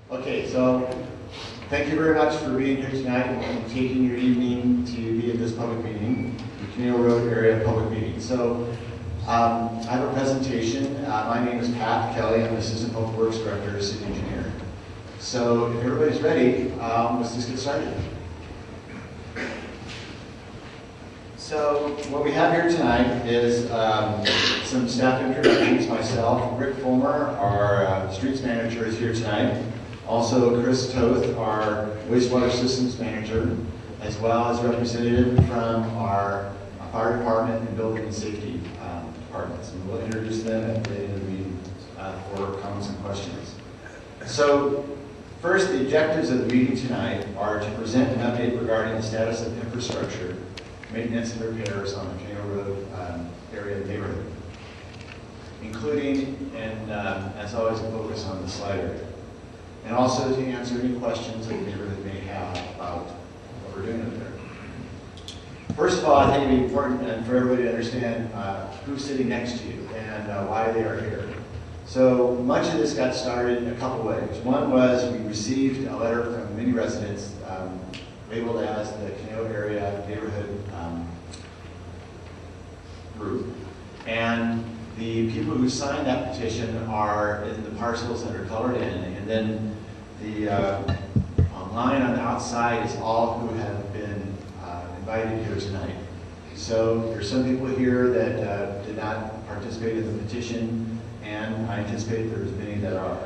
Okay, so thank you very much for being here tonight and taking your evening to be at this public meeting, the Conejo Road Area Public Meeting. So I have a presentation. My name is Pat Kelly. I'm the Assistant Public Works Director, City Engineer. So if everybody's ready, let's just get started. So what we have here tonight is some staff introductions. Myself, Rick Fulmer, our streets manager, is here tonight. Also, Chris Toth, our wastewater systems manager, as well as representative from our fire department and building and safety departments. And we'll introduce them at the end of the meeting for comments and questions. So first, the objectives of the meeting tonight are to present an update regarding the status of infrastructure, maintenance and repairs on the Conejo Road area neighborhood, including, and as always, a focus on the slide area. And also to answer any questions that the neighborhood may have about what we're doing up there. First of all, I think it would be important for everybody to understand who's sitting next to you and why they are here. So much of this got started a couple ways. One was we received a letter from many residents labeled as the Conejo area neighborhood group. And the people who signed that petition are in the parcels that are colored in. And then the line on the outside is all who have been invited here tonight. So there's some people here that did not participate in the petition, and I anticipate there's many that are.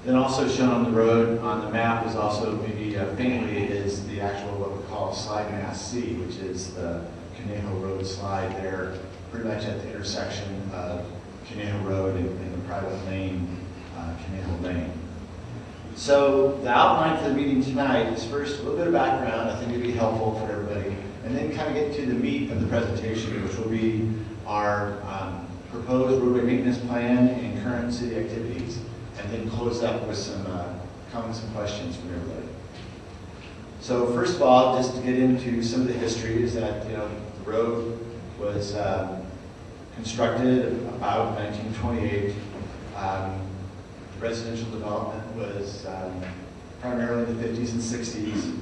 Then also shown on the road, on the map, is also maybe faintly is the actual what we call slide mass C, which is the Conejo Road slide there, pretty much at the intersection of Conejo Road and the private lane, Conejo Lane. So the outline for the meeting tonight is first a little bit of background. I think it'd be helpful for everybody, and then kind of get to the meat of the presentation, which will be our proposed roadway maintenance plan and current city activities, and then close up with some comments and questions from everybody. So first of all, just to get into some of the history, is that the road was constructed about 1928. Residential development was primarily in the 50s and 60s.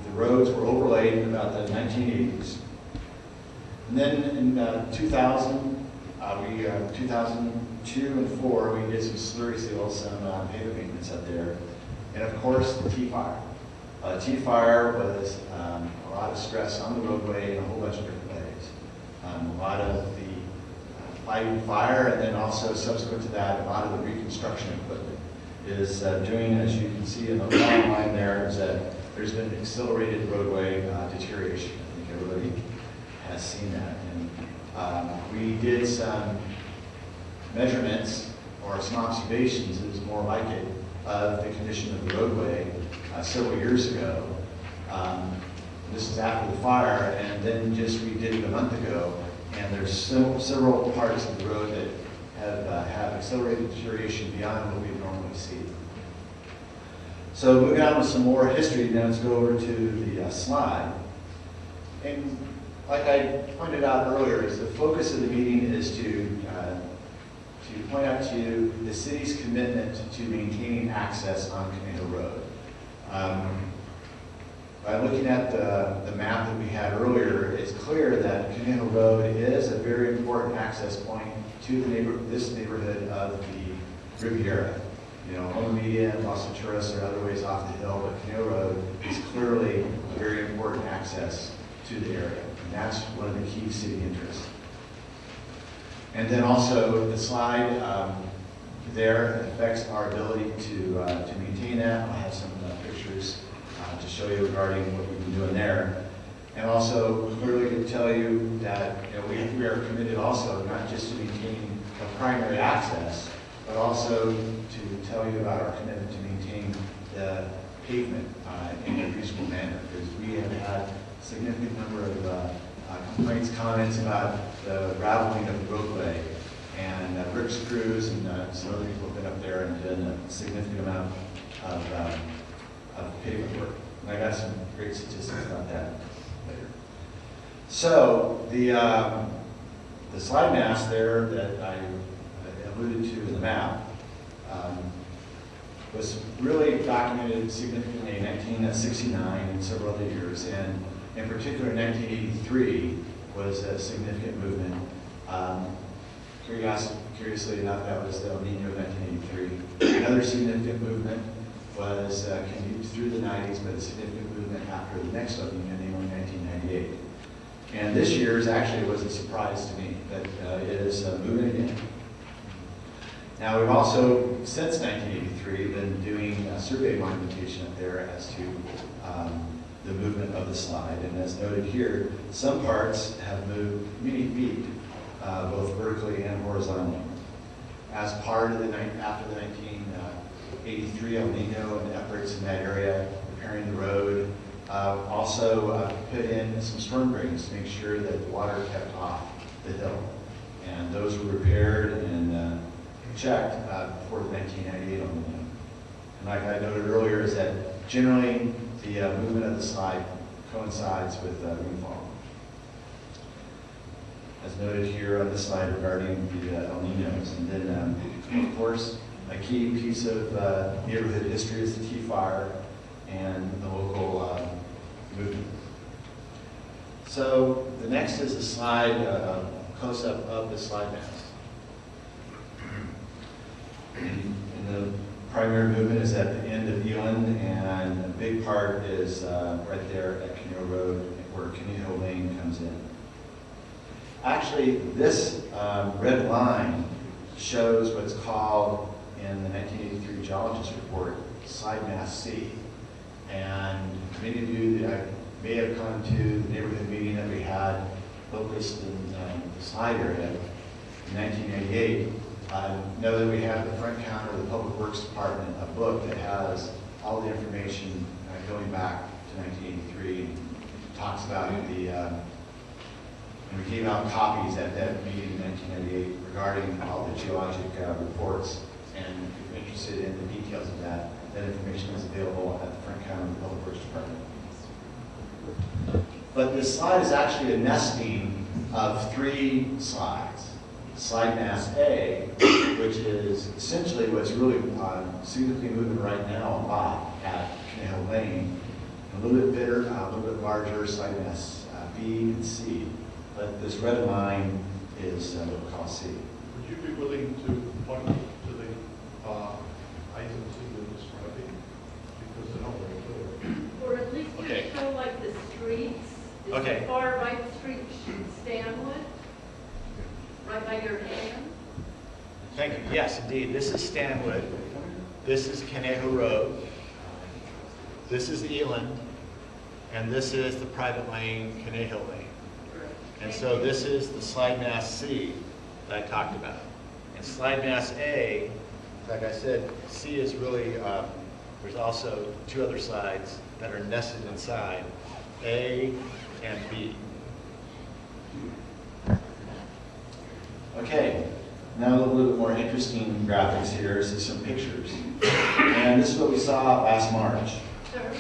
The roads were overlaid in about the 1980s. And then in 2000, 2002 and 4, we did some slurry seals, some pavement maintenance up there. And of course, the T-fire. T-fire was a lot of stress on the roadway in a whole bunch of different ways. A lot of the fighting fire, and then also subsequent to that, a lot of the reconstruction equipment is doing, as you can see in the long line there, is that there's been accelerated roadway deterioration. I think everybody has seen that. And we did some measurements, or some observations, is more like it, of the condition of the roadway several years ago. This is after the fire, and then just we did it a month ago, and there's several parts of the road that have accelerated deterioration beyond what we normally see. So moving on with some more history, now let's go over to the slide. And like I pointed out earlier, is the focus of the meeting is to point out to you the city's commitment to maintaining access on Conejo Road. By looking at the map that we had earlier, it's clear that Conejo Road is a very important access point to this neighborhood of the Riviera. Loma Media and Los Venturas are other ways off the hill, but Conejo Road is clearly a very important access to the area, and that's one of the key city interests. And then also the slide there affects our ability to maintain that. I'll have some pictures to show you regarding what we've been doing there. And also clearly to tell you that we are committed also not just to maintaining a primary access, but also to tell you about our commitment to maintain the pavement in a reasonable manner, because we have had a significant number of complaints, comments about the rattling of the roadway. And Rick's crews and some other people have been up there and done a significant amount of pavement work. And I got some great statistics about that later. So the slide mass there that I alluded to in the map was really documented significantly in 1969 and several other years, and in particular 1983 was a significant movement. Curiously enough, that was the El Nino of 1983. Another significant movement was continued through the 90s, but a significant movement after the next El Nino, namely 1998. And this year's actually was a surprise to me that it is moving again. Now we've also, since 1983, been doing survey monumentation up there as to the movement of the slide. And as noted here, some parts have moved many feet, both vertically and horizontally. As part of after the 1983 El Nino and the efforts in that area, repairing the road, also put in some storm drains to make sure that the water kept off the hill. And those were repaired and checked before the 1998 El Nino. And like I noted earlier, is that generally the movement of the slide coincides with rainfall. As noted here on this slide regarding the El Ninos. And then, of course, a key piece of neighborhood history is the tea fire and the local movement. So the next is a slide, close-up of the slide mast. And the primary movement is at the end of Eland, and a big part is right there at Conejo Road, where Conejo Lane comes in. Actually, this red line shows what's called in the 1983 geologist report, slide mast C. And many of you that may have come to the neighborhood meeting that we had focused in the slide area in 1988 know that we have the front counter of the Public Works Department, a book that has all the information going back to 1983 and talks about the, and we gave out copies at that meeting in 1998 regarding all the geologic reports. And if you're interested in the details of that, that information is available at the front counter of the Public Works Department. But this slide is actually a nesting of 3 slides. Slide mast A, which is essentially what's really significantly moving right now a lot at Conejo Lane. A little bit bigger, a little bit larger slide mast B and C. But this red line is what we call C. Would you be willing to point to the items that you're describing? Because they're not very clear. Or at least Okay. show like the streets. Is Okay. the far right street Stanwood? Right by your hand? Thank you. Yes, indeed. This is Stanwood. This is Conejo Road. This is Eland. And this is the private lane, Conejo Lane. And so this is the slide mast C that I talked about. And slide mast A, like I said, C is really, there's also 2 other slides that are nested inside, A and B. Okay, now a little bit more interesting graphics here. This is some pictures. And this is what we saw last March. Sir,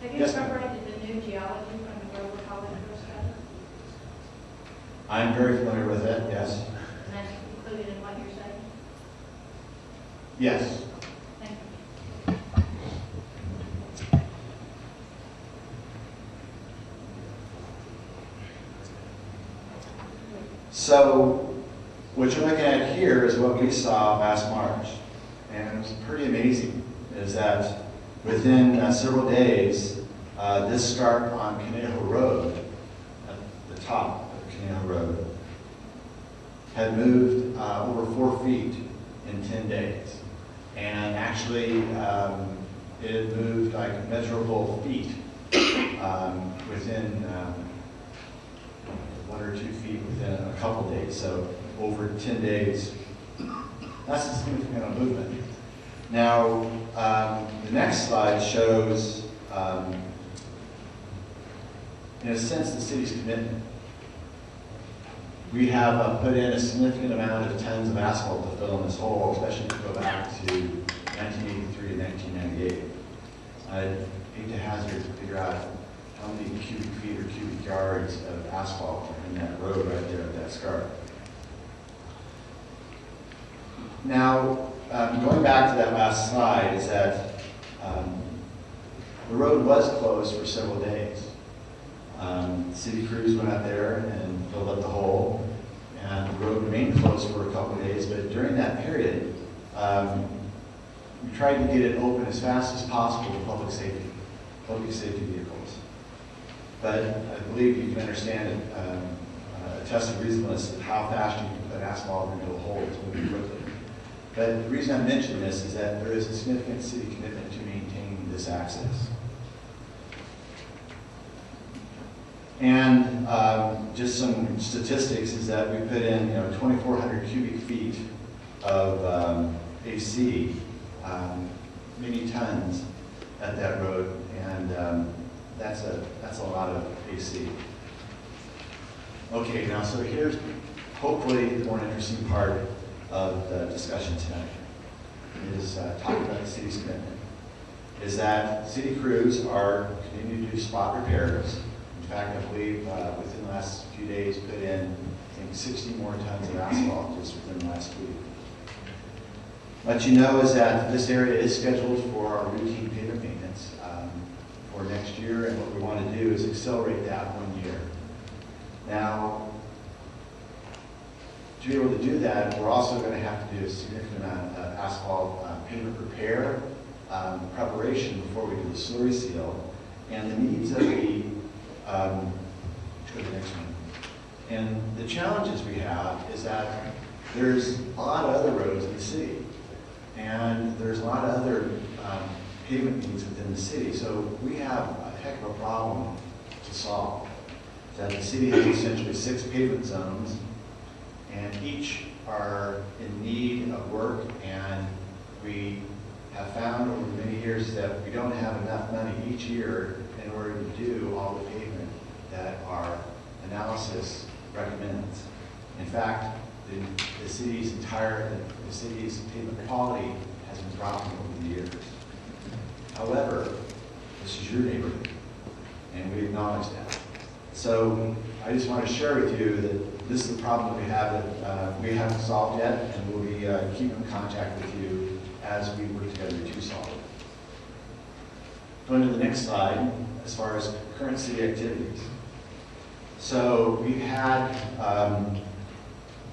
have you Yes, ever ma'am. read the new geology from the Roadway College first study? I'm very familiar with it, yes. And that's included in what you're saying? Yes. Thank you. So what you're looking at here is what we saw last March. And it was pretty amazing, is that within several days, this start on Conejo Road, at the top of Conejo Road, had moved over 4 feet in 10 days. And actually, it moved like measurable feet within 1 or 2 feet within a couple days. So over 10 days, that's a significant movement. Now, the next slide shows, in a sense, the city's commitment. We have put in a significant amount of tons of asphalt to fill in this hole, especially if you go back to 1983 and 1998. I'd hate to hazard to figure out how many cubic feet or cubic yards of asphalt are in that road right there at that scar. Now, going back to that last slide, is that the road was closed for several days. City crews went out there and filled up the hole, and the road remained closed for a couple of days, but during that period, we tried to get it open as fast as possible for public safety vehicles. But I believe you can understand it, a test of reasonableness of how fast you can put asphalt into a hole. It's moving quickly. But the reason I mention this is that there is a significant city commitment to maintain this access. And just some statistics is that we put in 2,400 cubic feet of AC, many tons at that road, and that's a lot of AC. Okay, now so here's hopefully the more interesting part of the discussion tonight, is talking about the city's commitment. Is that city crews are continuing to do spot repairs. In fact, I believe within the last few days put in, I think, 60 more tons of asphalt just within the last week. What you know is that this area is scheduled for our routine pavement maintenance for next year, and what we want to do is accelerate that 1 year. Now, to be able to do that, we're also going to have to do a significant amount of asphalt pavement repair, preparation before we do the slurry seal, and the needs of the, go to the next one. And the challenges we have is that there's a lot of other roads in the city, and there's a lot of other pavement needs within the city, so we have a heck of a problem to solve. That the city has essentially 6 pavement zones, and each are in need of work, and we have found over many years that we don't have enough money each year in order to do all the pavement that our analysis recommends. In fact, the city's pavement quality has been dropping over the years. However, this is your neighborhood, and we acknowledge that. So I just want to share with you that this is the problem that we have that we haven't solved yet, and we'll be keeping in contact with you as we work together to solve it. Going to the next slide, as far as current city activities. So we've had a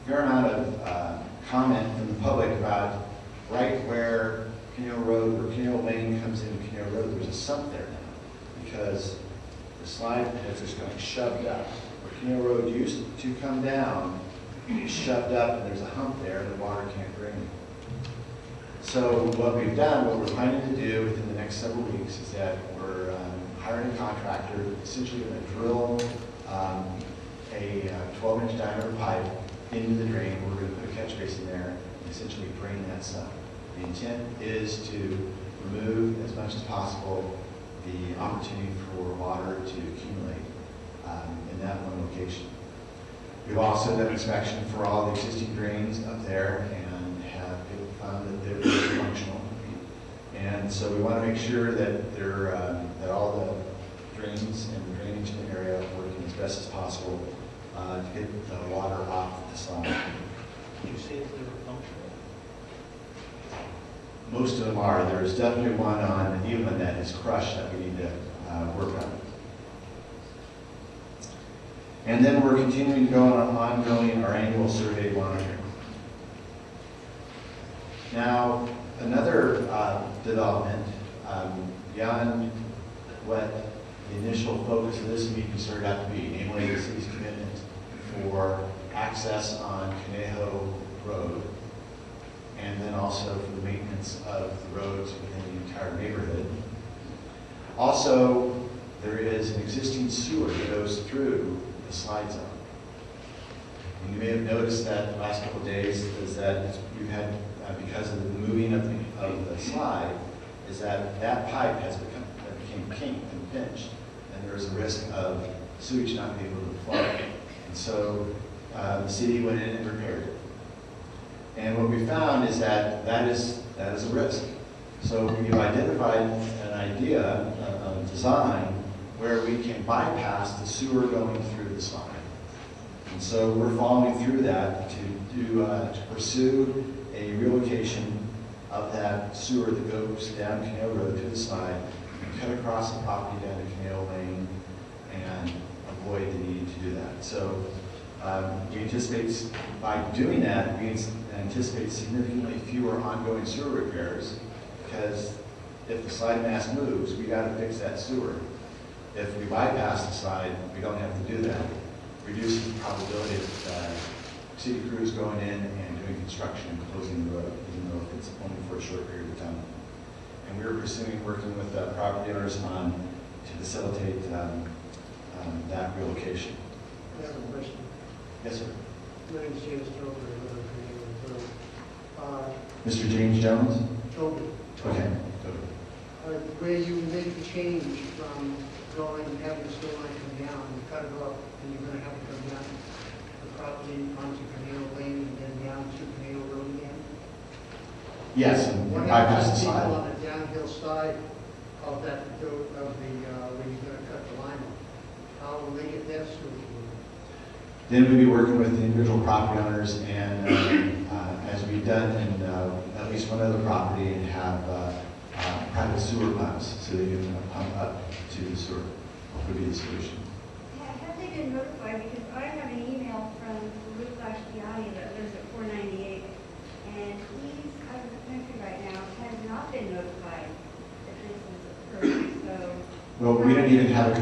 fair amount of comment from the public about right where Conejo Road, where Conejo Lane comes into Conejo Road, there's a sump there now, because the slide has just gotten shoved up. Where Conejo Road used to come down, it's shoved up, and there's a hump there, and the water can't drain it. So what we've done, what we're planning to do within the next several weeks, is that we're hiring a contractor, essentially going to drill a 12-inch diameter pipe into the drain. We're going to put a catch basin there and essentially drain that sump. The intent is to remove as much as possible the opportunity for water to accumulate in that one location. We've also done inspection for all the existing drains up there and have found that they're very functional. And so we want to make sure that that all the drains and the drainage in the area are working as best as possible to get the water off the slide. Did you say if they were functional? Most of them are. There's definitely one on Evelyn that is crushed that we need to work on. And then we're continuing to go on ongoing our annual survey monitoring. Now, another development beyond what the initial focus of this meeting started out to be, namely the city's commitment for access on Conejo Road, and then also for the maintenance of the roads within the entire neighborhood. Also, there is an existing sewer that goes through the slide zone. And you may have noticed that the last couple of days is that we've had, because of the moving of the slide, is that that pipe has became kinked and pinched, and there is a risk of sewage not being able to flow. And so the city went in and repaired it. And what we found is that that is a risk. So we've identified an idea, a design, where we can bypass the sewer going through the slide. And so we're following through that to pursue a relocation of that sewer that goes down Conejo Road to the side, and cut across the property down to Conejo Lane, and avoid the need to do that. So we anticipate, by doing that, we anticipate significantly fewer ongoing sewer repairs, because if the slide mast moves, we got to fix that sewer. If we bypass the slide, we don't have to do that. Reduces the probability of city crews going in and doing construction and closing the road, even though it's only for a short period of time. And we're pursuing working with property owners to facilitate that relocation. I have a question. Yes, sir. My name is James Tober, I live in Conejo. Mr. James Jones? Tober, Okay. where you make the change from having the sewer line come down, you cut it off, and you're gonna have to come down the property onto Conejo Lane and then down to Conejo Road again? Yes, and What bypass the happens to people slide. on the downhill side of that, where you're gonna cut the line off? How will they get their sewer? Then we'll be working with the individual property owners, and as we've done in at least one other property, and have private sewer pumps so they can pump up to the sewer would be the solution. Have they been notified? Because I have an email from Ruth Lashkiani that lives at 498, and he's out of the country right now, has not been notified that this has occurred, so. Well, we don't even have a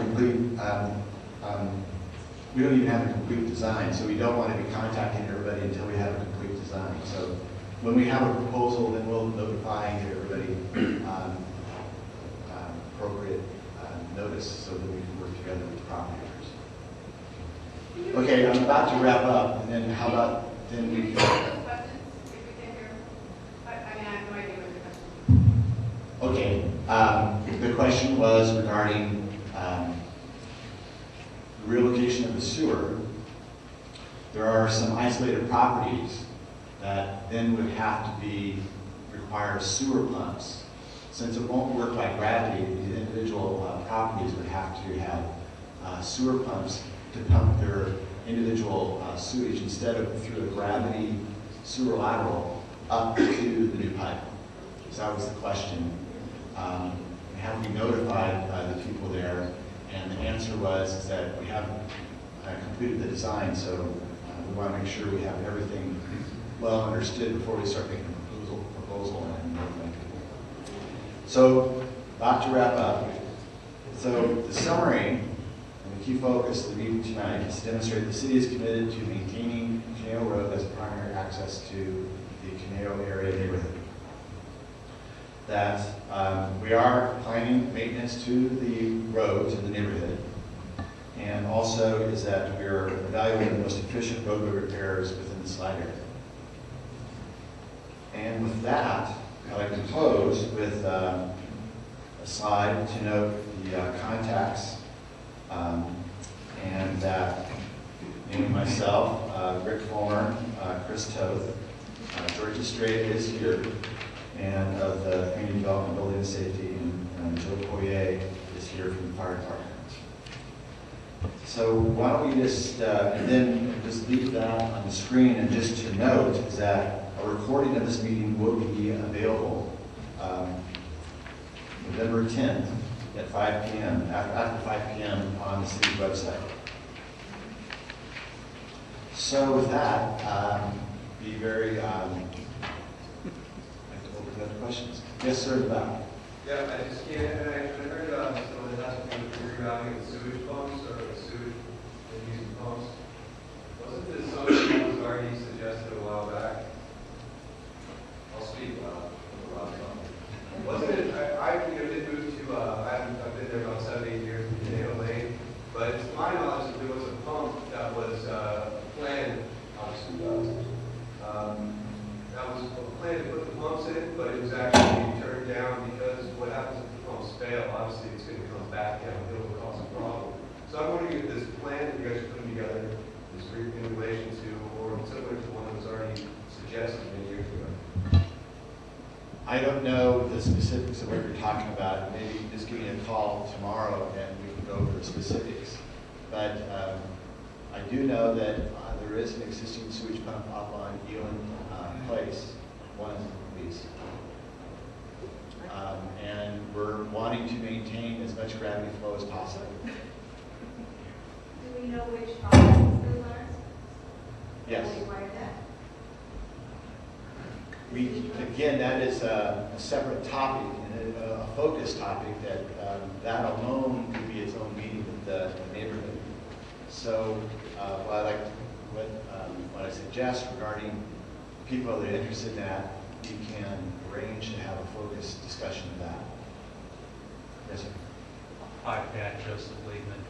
complete design, so we don't want to be contacting everybody until we have a complete design. So when we have a proposal, then we'll notify and give everybody appropriate notice so that we can work together with the property owners. Okay, I'm about to wrap up, and then how about then we Can you repeat those questions, if we can hear? I have no idea what the question is. Okay, the question was regarding the relocation of the sewer. There are some isolated properties that then would have to require sewer pumps. Since it won't work by gravity, the individual properties would have to have sewer pumps to pump their individual sewage instead of through a gravity sewer lateral up to the new pipe. So that was the question. Have we notified the people there? And the answer was that we haven't completed the design, so we want to make sure we have everything well understood before we start making a proposal and notifying people. So, about to wrap up. So, the summary and the key focus of the meeting tonight is to demonstrate the city is committed to maintaining Conejo Road as a primary access to the Conejo area neighborhood. That we are planning maintenance to the roads in the neighborhood, and also is that we are evaluating the most efficient roadway repairs within the slide area. And with that, I'd like to close with a slide to note the contacts, and that naming myself, Rick Fulmer, Chris Toth, George Estrada is here, and of the Community Development Building and Safety, and Joe Poirier is here from the fire department. So why don't we just, and then just leave that on the screen, and just to note is that a recording of this meeting will be available November 10th at 5 p.m., after 5 p.m. on the city's website. So with that, be very, questions? Yes, sir, about. Yeah, I just came in and I heard someone has to do with rerouting the sewage pumps or the sewage and using pumps. Wasn't this something that was already suggested a while back? I'll speak about something. Wasn't it, I did move to, I've been there about 7, 8 years in Conejo Lane, but to my knowledge, there was a pump that was planned, obviously, that was planned to put the pumps in, but it was actually being turned down because what happens if the pumps fail? Obviously, it's going to come back downhill and cause a problem. So I'm wondering if this plan that you guys are putting together is in relation to, or similar to one that was already suggested many years ago. I don't know the specifics of what you're talking about. Maybe just give me a call tomorrow and we can go over the specifics. But I do know that there is an existing sewage pump up on Elan Place, one at least. And we're wanting to maintain as much gravity flow as possible. Do we know which topics those are? Yes. Will we write that? Again, that is a separate topic, and a focus topic that alone could be its own meeting with the neighborhood. So what I suggest regarding people that are interested in that, you can arrange to have a focused discussion of that. Yes, sir. Hi, Pat, Joseph Liebman.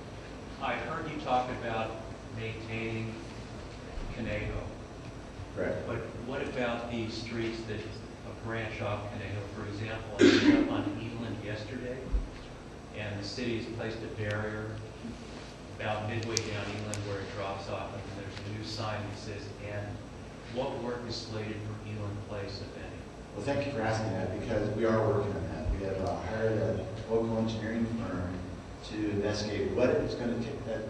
I heard you talk about maintaining Conejo. Correct. But what about the streets that branch off Conejo? For example, I was up on Eland yesterday, and the city has placed a barrier about midway down Eland where it drops off, and then there's a new sign that says end. What work is slated for Eland Place, if any? Well, thank you for asking that, because we are working on that. We have hired a local engineering firm to investigate what it's going to take. That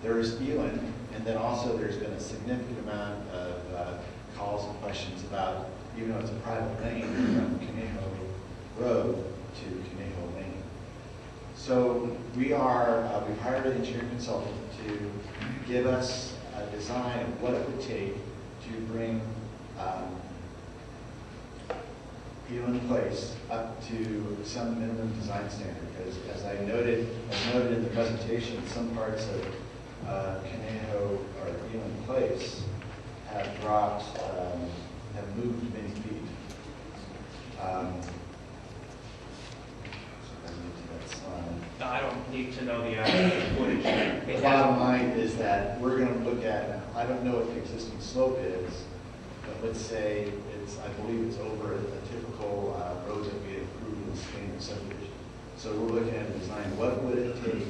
there's Eland, and then also there's been a significant amount of calls and questions about, even though it's a private lane from Conejo Road to Conejo Lane. So we've hired an engineering consultant to give us a design of what it would take to bring Eland Place up to some minimum design standard. Because as I noted in the presentation, some parts of Conejo or Eland Place have dropped, have moved many feet. I don't need to know the actual footage. The bottom line is that we're going to look at, I don't know what the existing slope is, but let's say I believe it's over a typical road that we approved in the standard subdivision. So we're looking at a design, what would it take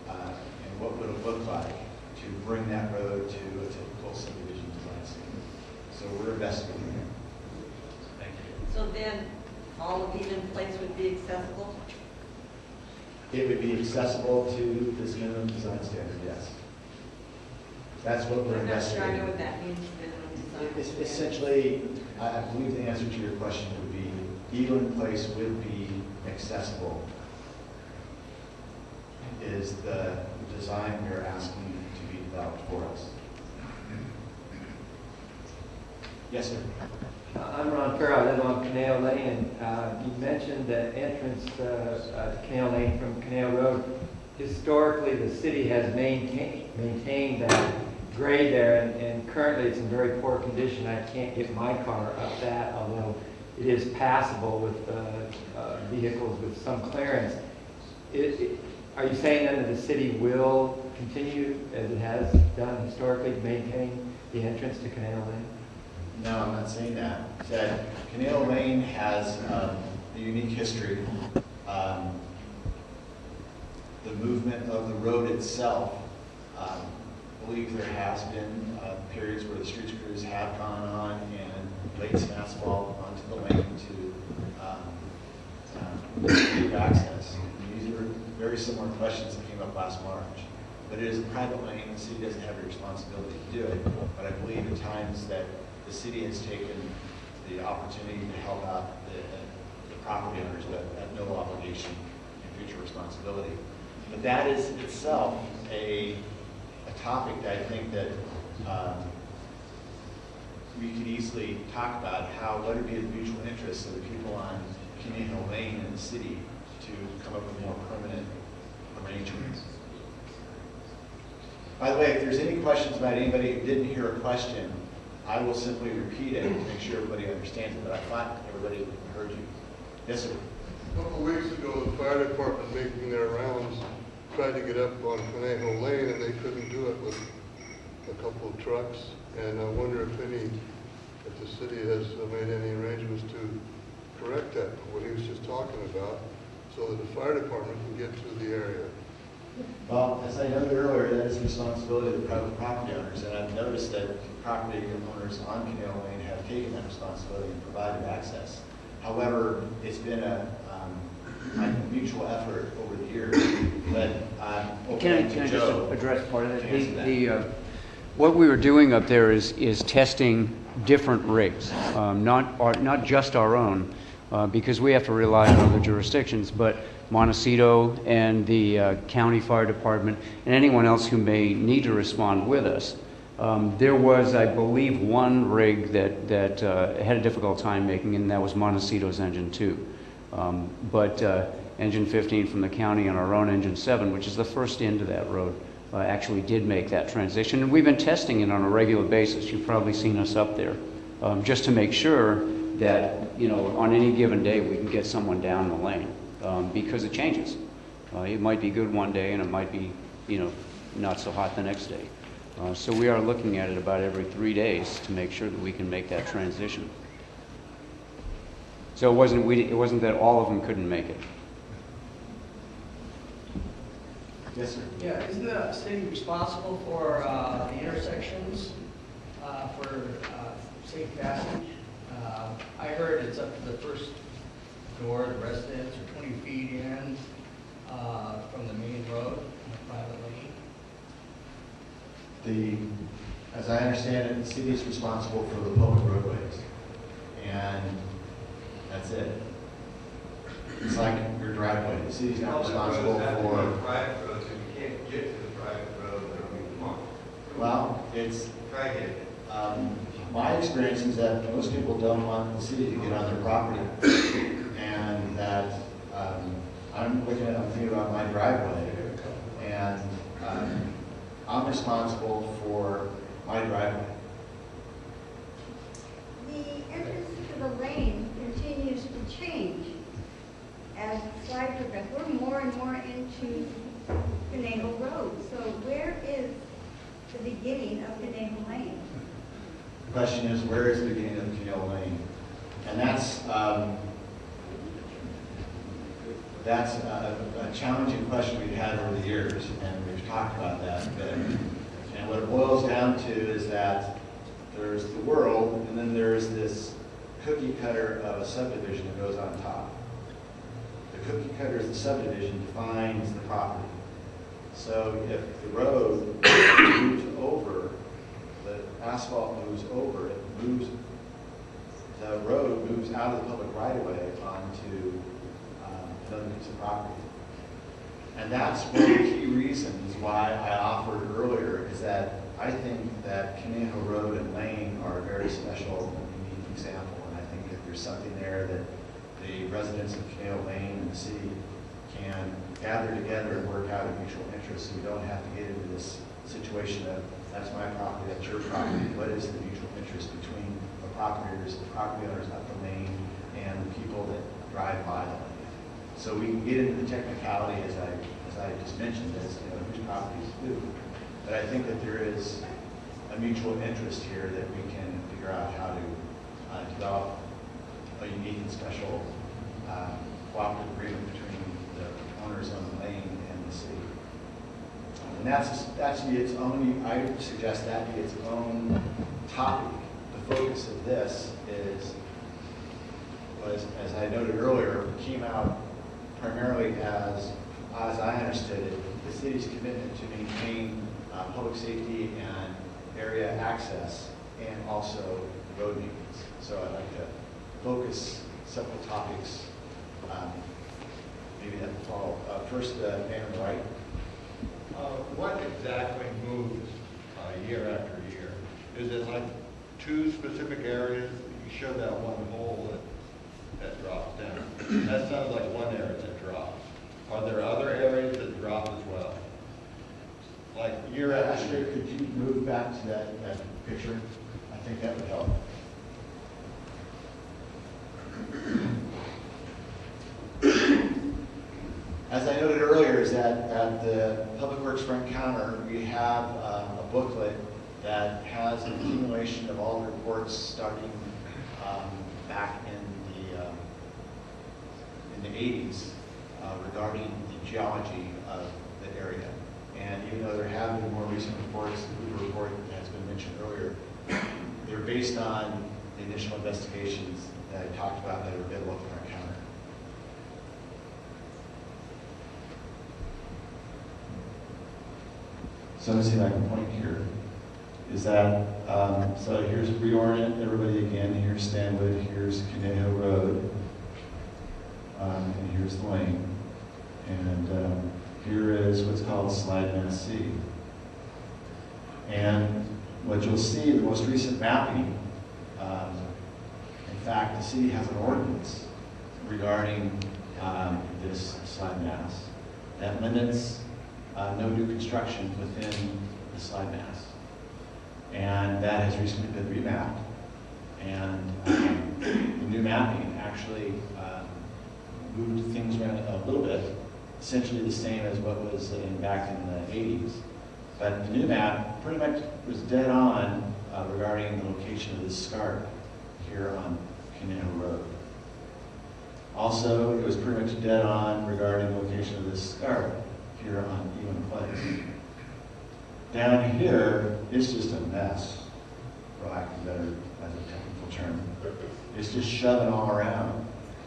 and what would it look like to bring that road to a typical subdivision design standard. So we're investigating that. Thank you. So then, all of Eden Place would be accessible? It would be accessible to this minimum design standard, yes. That's what we're I'm not sure I investigating. know what that means, minimum design. It's essentially, I believe the answer to your question would be, Eland Place would be accessible, is the design we're asking to be developed for us. Yes, sir. I'm Ron Farrell. I live on Conejo Lane, and you mentioned the entrance to Conejo Lane from Conejo Road. Historically, the city has maintained that grade there, and currently it's in very poor condition. I can't get my car up that, although it is passable with vehicles with some clearance. Are you saying then that the city will continue, as it has done historically, to maintain the entrance to Conejo Lane? No, I'm not saying that. I said Conejo Lane has a unique history. The movement of the road itself, I believe there has been periods where the streets crews have gone on and laid some asphalt onto the lane to improve access. And these are very similar questions that came up last March. But it is a private lane, the city doesn't have a responsibility to do it. But I believe at times that the city has taken the opportunity to help out the property owners, but at no obligation and future responsibility. But that is itself a topic that I think that we could easily talk about what would be the mutual interests of the people on Conejo Lane and the city to come up with more permanent arrangements. By the way, if there's any questions about anybody who didn't hear a question, I will simply repeat it to make sure everybody understands it, but I thought everybody heard you. Yes, sir. A couple of weeks ago, the fire department making their rounds tried to get up on Conejo Lane, and they couldn't do it with a couple of trucks. And I wonder if the city has made any arrangements to correct that, what he was just talking about, so that the fire department can get to the area. Well, as I noted earlier, that is the responsibility of the private property owners, and I've noticed that property owners on Conejo Lane have taken that responsibility and provided access. However, it's been a mutual effort over the years, but Can I just address part of that? What we were doing up there is testing different rigs, not just our own. because we have to rely on other jurisdictions, but Montecito and the county fire department and anyone else who may need to respond with us. There was, I believe, one rig that had a difficult time making, and that was Montecito's engine 2. But engine 15 from the county and our own engine 7, which is the first into that road, actually did make that transition. And we've been testing it on a regular basis. You've probably seen us up there, just to make sure that, you know, on any given day we can get someone down the lane, because it changes. It might be good one day and it might be, you know, not so hot the next day. So we are looking at it about every 3 days to make sure that we can make that transition. So it wasn't that all of them couldn't make it. Yes, sir. Yeah, isn't the city responsible for the intersections for safe passage? I heard it's up to the first door of the residence or 20 feet in from the main road in the private lane. As I understand it, the city is responsible for the public roadways, and that's it. It's like your driveway. The city's not responsible for. Private roads, if you can't get to the private road, I mean, come on. Well, it's. Try to get it. My experience is that most people don't want the city to get on their property, and that I'm thinking about my driveway, and I'm responsible for my driveway. The entrance to the lane continues to change as the slide progresses. We're more and more into Conejo Road. So where is the beginning of Conejo Lane? The question is, where is the beginning of Conejo Lane? And that's a challenging question we've had over the years, and we've talked about that a bit. And what it boils down to is that there's the world, and then there's this cookie cutter of a subdivision that goes on top. The cookie cutter is the subdivision, defines the property. So if the road moves over, the asphalt moves over, the road moves out of the public right-of-way onto another piece of property. And that's one of the key reasons why I offered earlier, is that I think that Conejo Road and Lane are a very special and unique example. And I think that there's something there that the residents of Conejo Lane and the city can gather together and work out a mutual interest, so we don't have to get into this situation of, that's my property, that's your property. What is the mutual interest between the property owners up the lane and the people that drive by the lane? So we can get into the technicality, as I just mentioned, as you know, whose properties do. But I think that there is a mutual interest here that we can figure out how to develop a unique and special cooperative agreement between the owners on the lane and the city. And that's be its own. I would suggest that be its own topic. The focus of this was, as I noted earlier, came out primarily as I understood it, the city's commitment to maintain public safety and area access, and also road maintenance. So I'd like to focus several topics. Maybe that will follow. First, the man on the right. What exactly moves year after year? Is it like two specific areas? You showed that one hole that drops down. That sounds like one area that drops. Are there other areas that drop as well? Like year after year? Could you move back to that picture? I think that would help. As I noted earlier, is that at the Public Works front counter, we have a booklet that has an accumulation of all the reports starting back in the 80s regarding the geology of the area. And even though there have been more recent reports, the Hoover report that has been mentioned earlier, they're based on the initial investigations that I talked about that are available at the front counter. So let me see if I can point here. Is that, so here's reorient everybody again. Here's Stanwood, here's Conejo Road. and here's the lane. And here is what's called slide mass C. And what you'll see in the most recent mapping, in fact, the city has an ordinance regarding this slide mass that limits no new construction within the slide mass. And that has recently been remapped. And the new mapping actually moved things around a little bit, essentially the same as what was back in the 80s. But the new map pretty much was dead on regarding the location of this scarp here on Conejo Road. Also, it was pretty much dead on regarding the location of this scarp here on Ewan Place. Down here, it's just a mess, for lack of a better as a technical term. It's just shoving all around.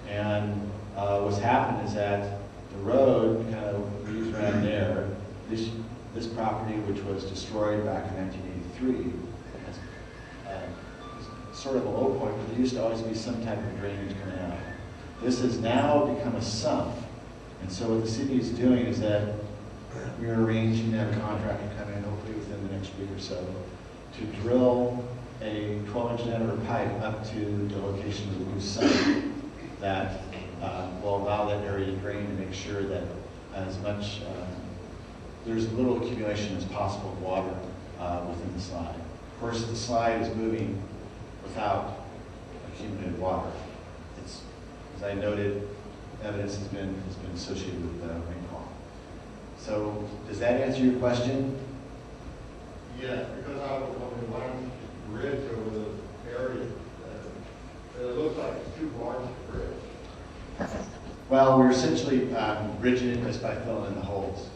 And what's happened is that the road kind of weaves around there. This property, which was destroyed back in 1983, is sort of a low point, but there used to always be some type of drainage coming out. This has now become a sump. And so what the city is doing is that we're arranging to have a contractor come in, hopefully within the next week or so, to drill a 12-inch diameter pipe up to the location of the new sump that will allow that area to drain to make sure that as much, there's as little accumulation as possible of water within the slide. Of course, the slide is moving without accumulated water. It's, as I noted, evidence has been associated with rainfall. So does that answer your question? Yes, because I was on the one bridge over the area, it looks like it's too large a bridge. Well, we're essentially bridging it just by filling in the holes.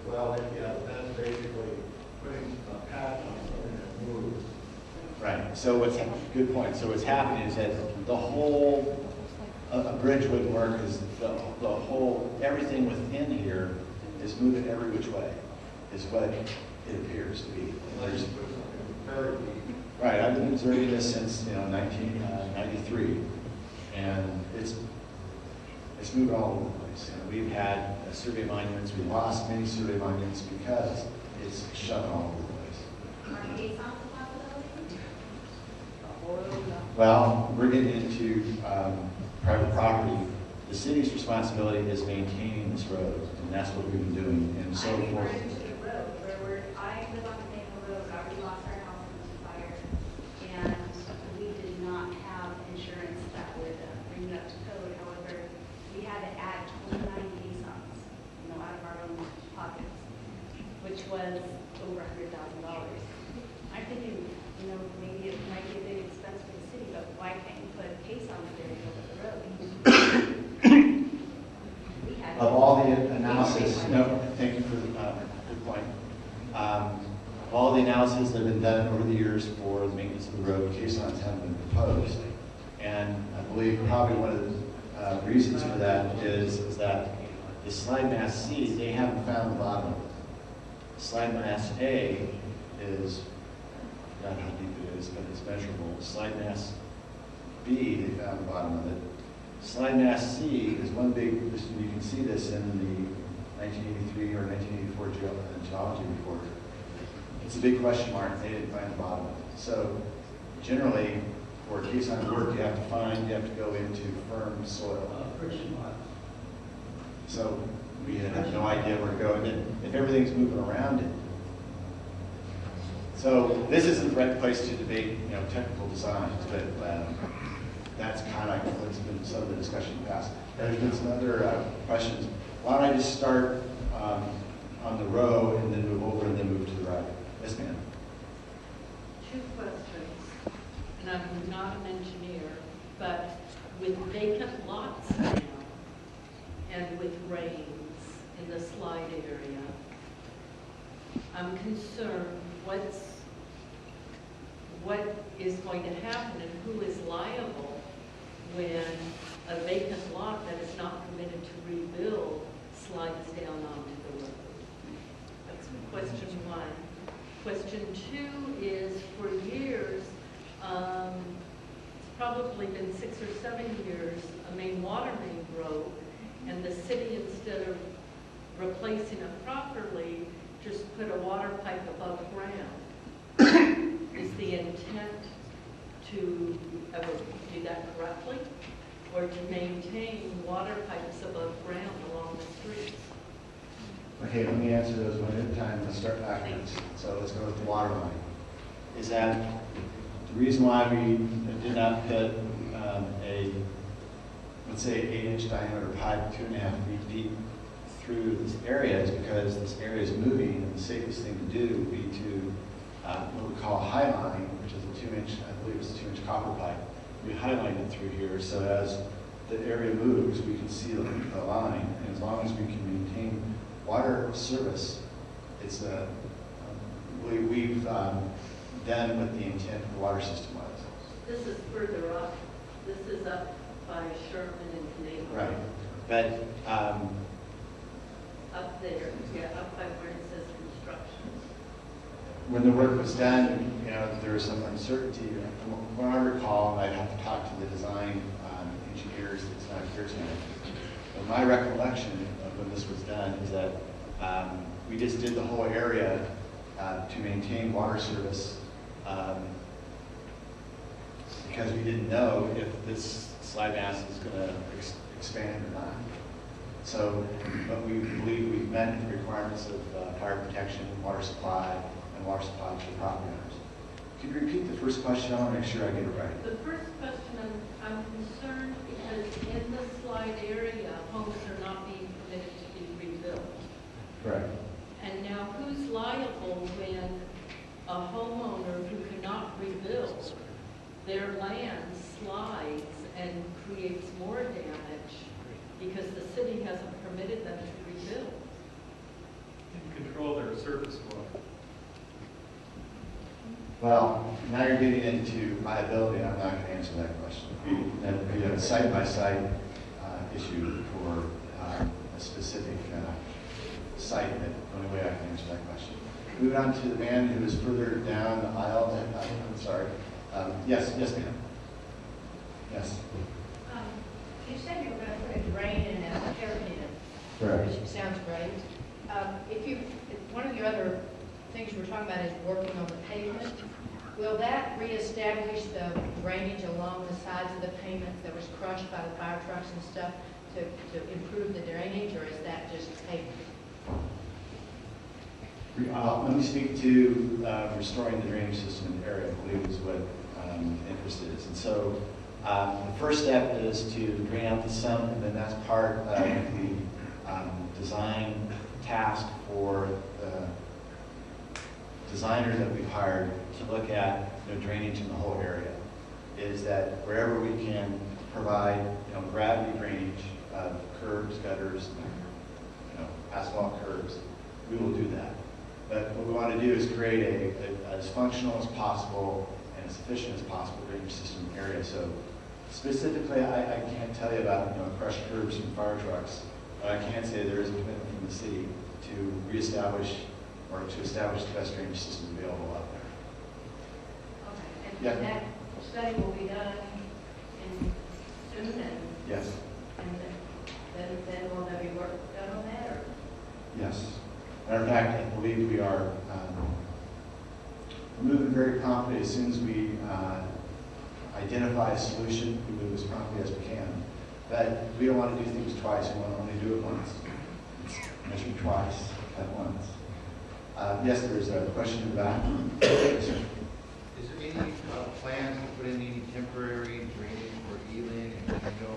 Well, yeah, that's basically putting a patch on something that moves. Right. So good point. So what's happening is that the whole a bridge wouldn't work because the whole everything within here is moving every which way, is what it appears to be. There's, right. I've been observing this since 1993, and it's moving all over the place. We've had survey monuments. We lost many survey monuments because it's shoving all over the place. Are caissons a possibility? Well, we're getting into private property. The city's responsibility is maintaining this road, and that's what we've been doing, and so I'm forth. referring to the road, where I live on Conejo Road, we lost our house in the fire, and we did not have insurance that would bring it up to code. However, we had to add 29 caissons, out of our own pockets, which was over $100,000. I'm thinking, maybe it might be a big expense for the city, but why can't you put caissons there to go with the road? We had Of all the analysis, no, thank you for the good point. Of all the analysis that have been done over the years for the maintenance of the road, caissons haven't been proposed. And I believe probably one of the reasons for that is that the slide mass C, they haven't found the bottom of it. Slide mass A is, not how deep it is, but it's measurable. Slide mass B, they found the bottom of it. Slide mass C is one big, you can see this in the 1983 or 1984 geology report. It's a big question mark. They didn't find the bottom of it. So generally, for caisson work, you have to go into firm soil. So we have no idea where to go. And then if everything's moving around it. So this isn't the right place to debate, technical designs, but that's kind of what's been some of the discussion in the past. There's been some other questions. Why don't I just start on the row and then move over and then move to the right? Yes, ma'am. Two questions, and I'm not an engineer, but with vacant lots now and with rains in the slide area, I'm concerned what is going to happen and who is liable when a vacant lot that is not permitted to rebuild slides down onto the road. That's question one. Question two is, for years, it's probably been 6 or 7 years, a main water main broke, and the city, instead of replacing it properly, just put a water pipe above ground. Is the intent to ever do that correctly, or to maintain water pipes above ground along the streets? Okay, let me answer those one at a time. Let's start backwards. So let's go with the water line. Is that the reason why we did not put let's say, 8-inch diameter pipe 2.5 feet deep through this area is because this area is moving, and the safest thing to do would be to what we call a high line, which is a 2-inch, I believe it's a 2-inch copper pipe. We highline it through here, so as the area moves, we can see the line, and as long as we can maintain water service, it's we've done what the intent of the water system was. This is further up. This is up by Sherman and Conejo. Right, but Up there, yeah, up by where it says construction. when the work was done, there was some uncertainty. From what I recall, and I'd have to talk to the design engineers, it's not clear to me. But my recollection of when this was done is that we just did the whole area to maintain water service because we didn't know if this slide mass is going to expand or not. So, but we believe we've met the requirements of fire protection, water supply, and water supply to the property owners. Could you repeat the first question? I want to make sure I get it right. The first question, I'm concerned because in the slide area, homes are not being permitted to be rebuilt. Correct. And now who's liable when a homeowner who cannot rebuild, their land slides and creates more damage because the city hasn't permitted them to rebuild? And control their surface water. Well, now you're getting into liability. I'm not going to answer that question. That would be a site-by-site issue for a specific site. That the only way I can answer that question. Moving on to the man who is further down the aisle. I'm sorry. Yes, ma'am. Yes. You said you were going to put a drain in a hairpin. Correct. Which sounds great. One of the other things you were talking about is working on the pavement. Will that reestablish the drainage along the sides of the pavement that was crushed by the fire trucks and stuff to improve the drainage, or is that just pavement? Let me speak to restoring the drainage system in the area, I believe is what the interest is. And so the first step is to drain out the sump, and then that's part of the design task for the designer that we've hired to look at drainage in the whole area. Is that wherever we can provide gravity drainage of curbs, gutters, asphalt curbs, we will do that. But what we want to do is create as functional as possible and as efficient as possible drainage system area. So specifically, I can't tell you about crushed curbs from fire trucks, but I can say there is a commitment from the city to reestablish or to establish the best drainage system available out there. Okay, and that study will be done soon, and Yes. then will there be work done on that, or? Yes. Matter of fact, I believe we are moving very promptly. As soon as we identify a solution, we move as promptly as we can. But we don't want to do things twice. We want to only do it once. Measure twice, cut once. Yes, there's a question in the back. Yes, sir. Is there any plans to put in any temporary drainage for Elan and Conejo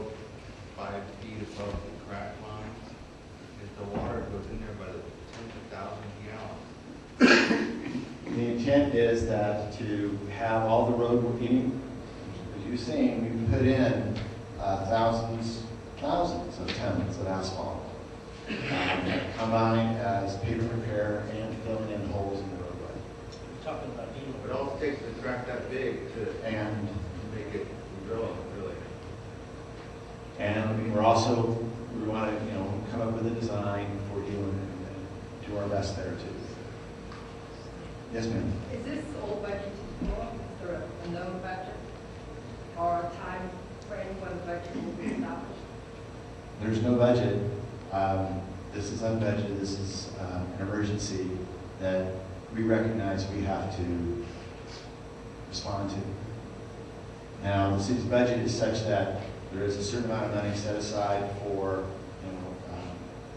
5 feet above the crack lines? If the water goes in there by the tens of thousands of gallons. The intent is that to have all the road, as you've seen, we put in thousands of tons of asphalt, combined as pavement repair and filling in holes in the roadway. We're talking about It all takes a track that big to make it real, really. And we want to come up with a design for you and do our best there too. Yes, ma'am. Is this all budgeted for? Is there a known budget or a time frame explain when the budget will be established? There's no budget. This is unbudgeted. This is an emergency that we recognize we have to respond to. Now, the city's budget is such that there is a certain amount of money set aside for,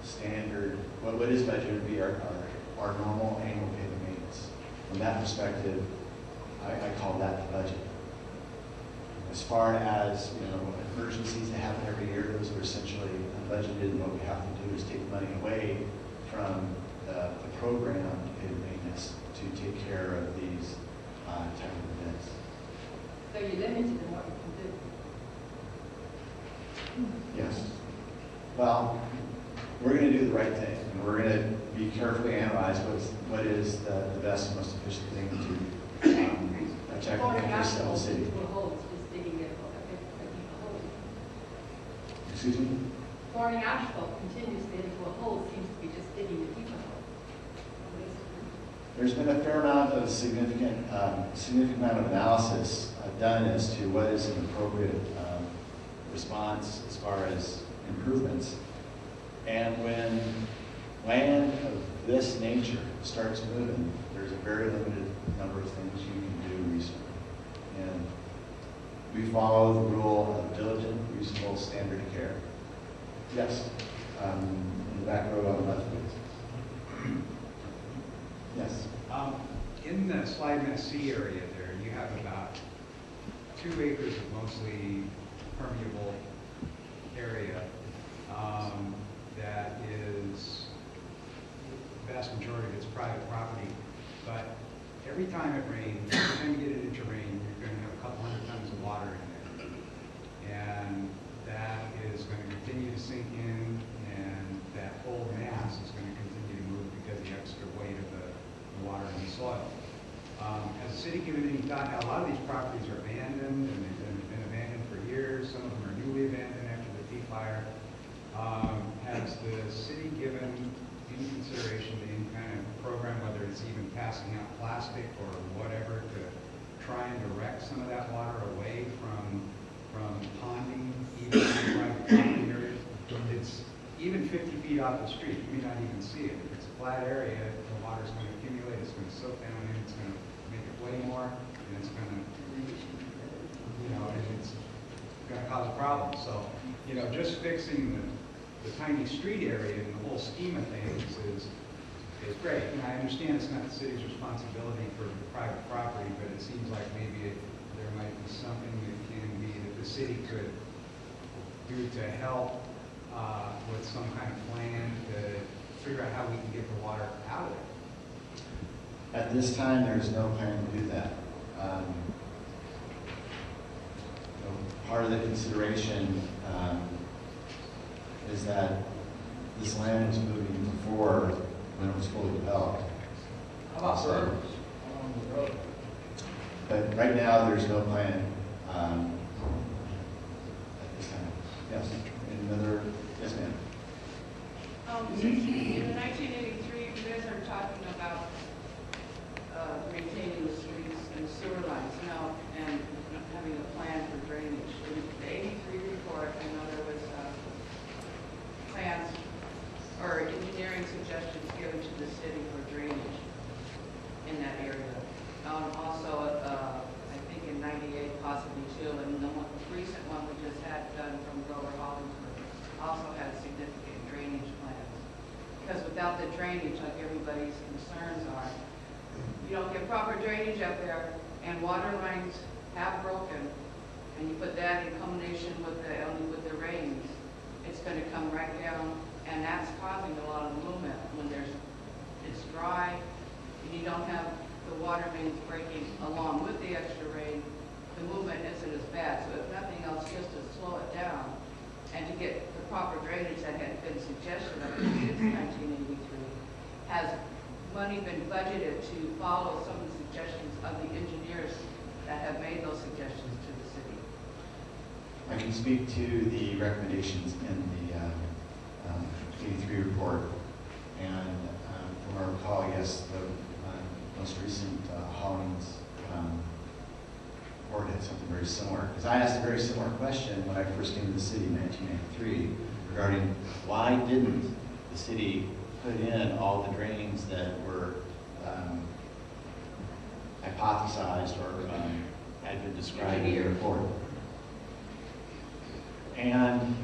standard, what is budgeted would be our normal annual pavement maintenance. From that perspective, I call that the budget. As far as, emergencies that happen every year, those are essentially unbudgeted, and what we have to do is take money away from the programmed pavement maintenance to take care of these type of events. So you're limited in what you can do? Yes. Well, we're going to do the right thing, and we're going to be carefully analyze what is the best and most efficient thing to protect the interests of the city. Excuse me? Pouring asphalt continuously into a hole seems to be just digging a deeper hole. There's been a fair amount of significant amount of analysis done as to what is an appropriate response as far as improvements. And when land of this nature starts moving, there's a very limited number of things you can do recently. And we follow the rule of diligent, reasonable standard of care. Yes, in the back row on the left, please. Yes. In the Slide Mess C area there, you have about 2 acres of mostly permeable area that is, the vast majority of it's private property. But every time it rains, every time you get an inch of rain, you're going to have a couple hundred tons of water in there. And that is going to continue to sink in, and that whole mass is going to continue to move because of the extra weight of the water in the soil. Has the city given any thought? Now, a lot of these properties are abandoned, and they've been abandoned for years. Some of them are newly abandoned after the T fire. Has the city given any consideration to any kind of program, whether it's even passing out plastic or whatever, to try and direct some of that water away from ponding, even in private property areas? It's even 50 feet off the street, you may not even see it. If it's a flat area, the water's going to accumulate, it's going to soak down in, it's going to make it weigh more, and it's going to, and it's going to cause a problem. So, just fixing the tiny street area in the whole scheme of things is great. And I understand it's not the city's responsibility for private property, but it seems like maybe there might be something that the city could do to help with some kind of plan to figure out how we can get the water out of it. At this time, there's no plan to do that. Part of the consideration is that this land was moving before when it was fully developed. How about berms along the road? But right now, there's no plan at this time. Yes. Another, yes, ma'am. In 1983, you guys are talking about maintaining the streets and sewer lines now and having a plan for drainage. In the 83 report, I know there was plans or engineering suggestions given to the city for drainage in that area. Also, I think in 98, possibly too, and the recent one we just had done from Grover Hollingsworth also had significant drainage plans. Because without the drainage, like everybody's concerns are, you don't get proper drainage up there, and water lines have broken, and you put that in combination with the rains, it's going to come right down, and that's causing a lot of movement when it's dry, and you don't have the water mains breaking along with the extra rain. The movement isn't as bad. So if nothing else, just to slow it down and to get the proper drainage that had been suggested since 1983, has money been budgeted to follow some of the suggestions of the engineers that have made those suggestions to the city? I can speak to the recommendations in the 83 report, and from our recall, yes, the most recent Hollings report had something very similar. Because I asked a very similar question when I first came to the city in 1993 regarding why didn't the city put in all the drains that were hypothesized or had been described in the report. And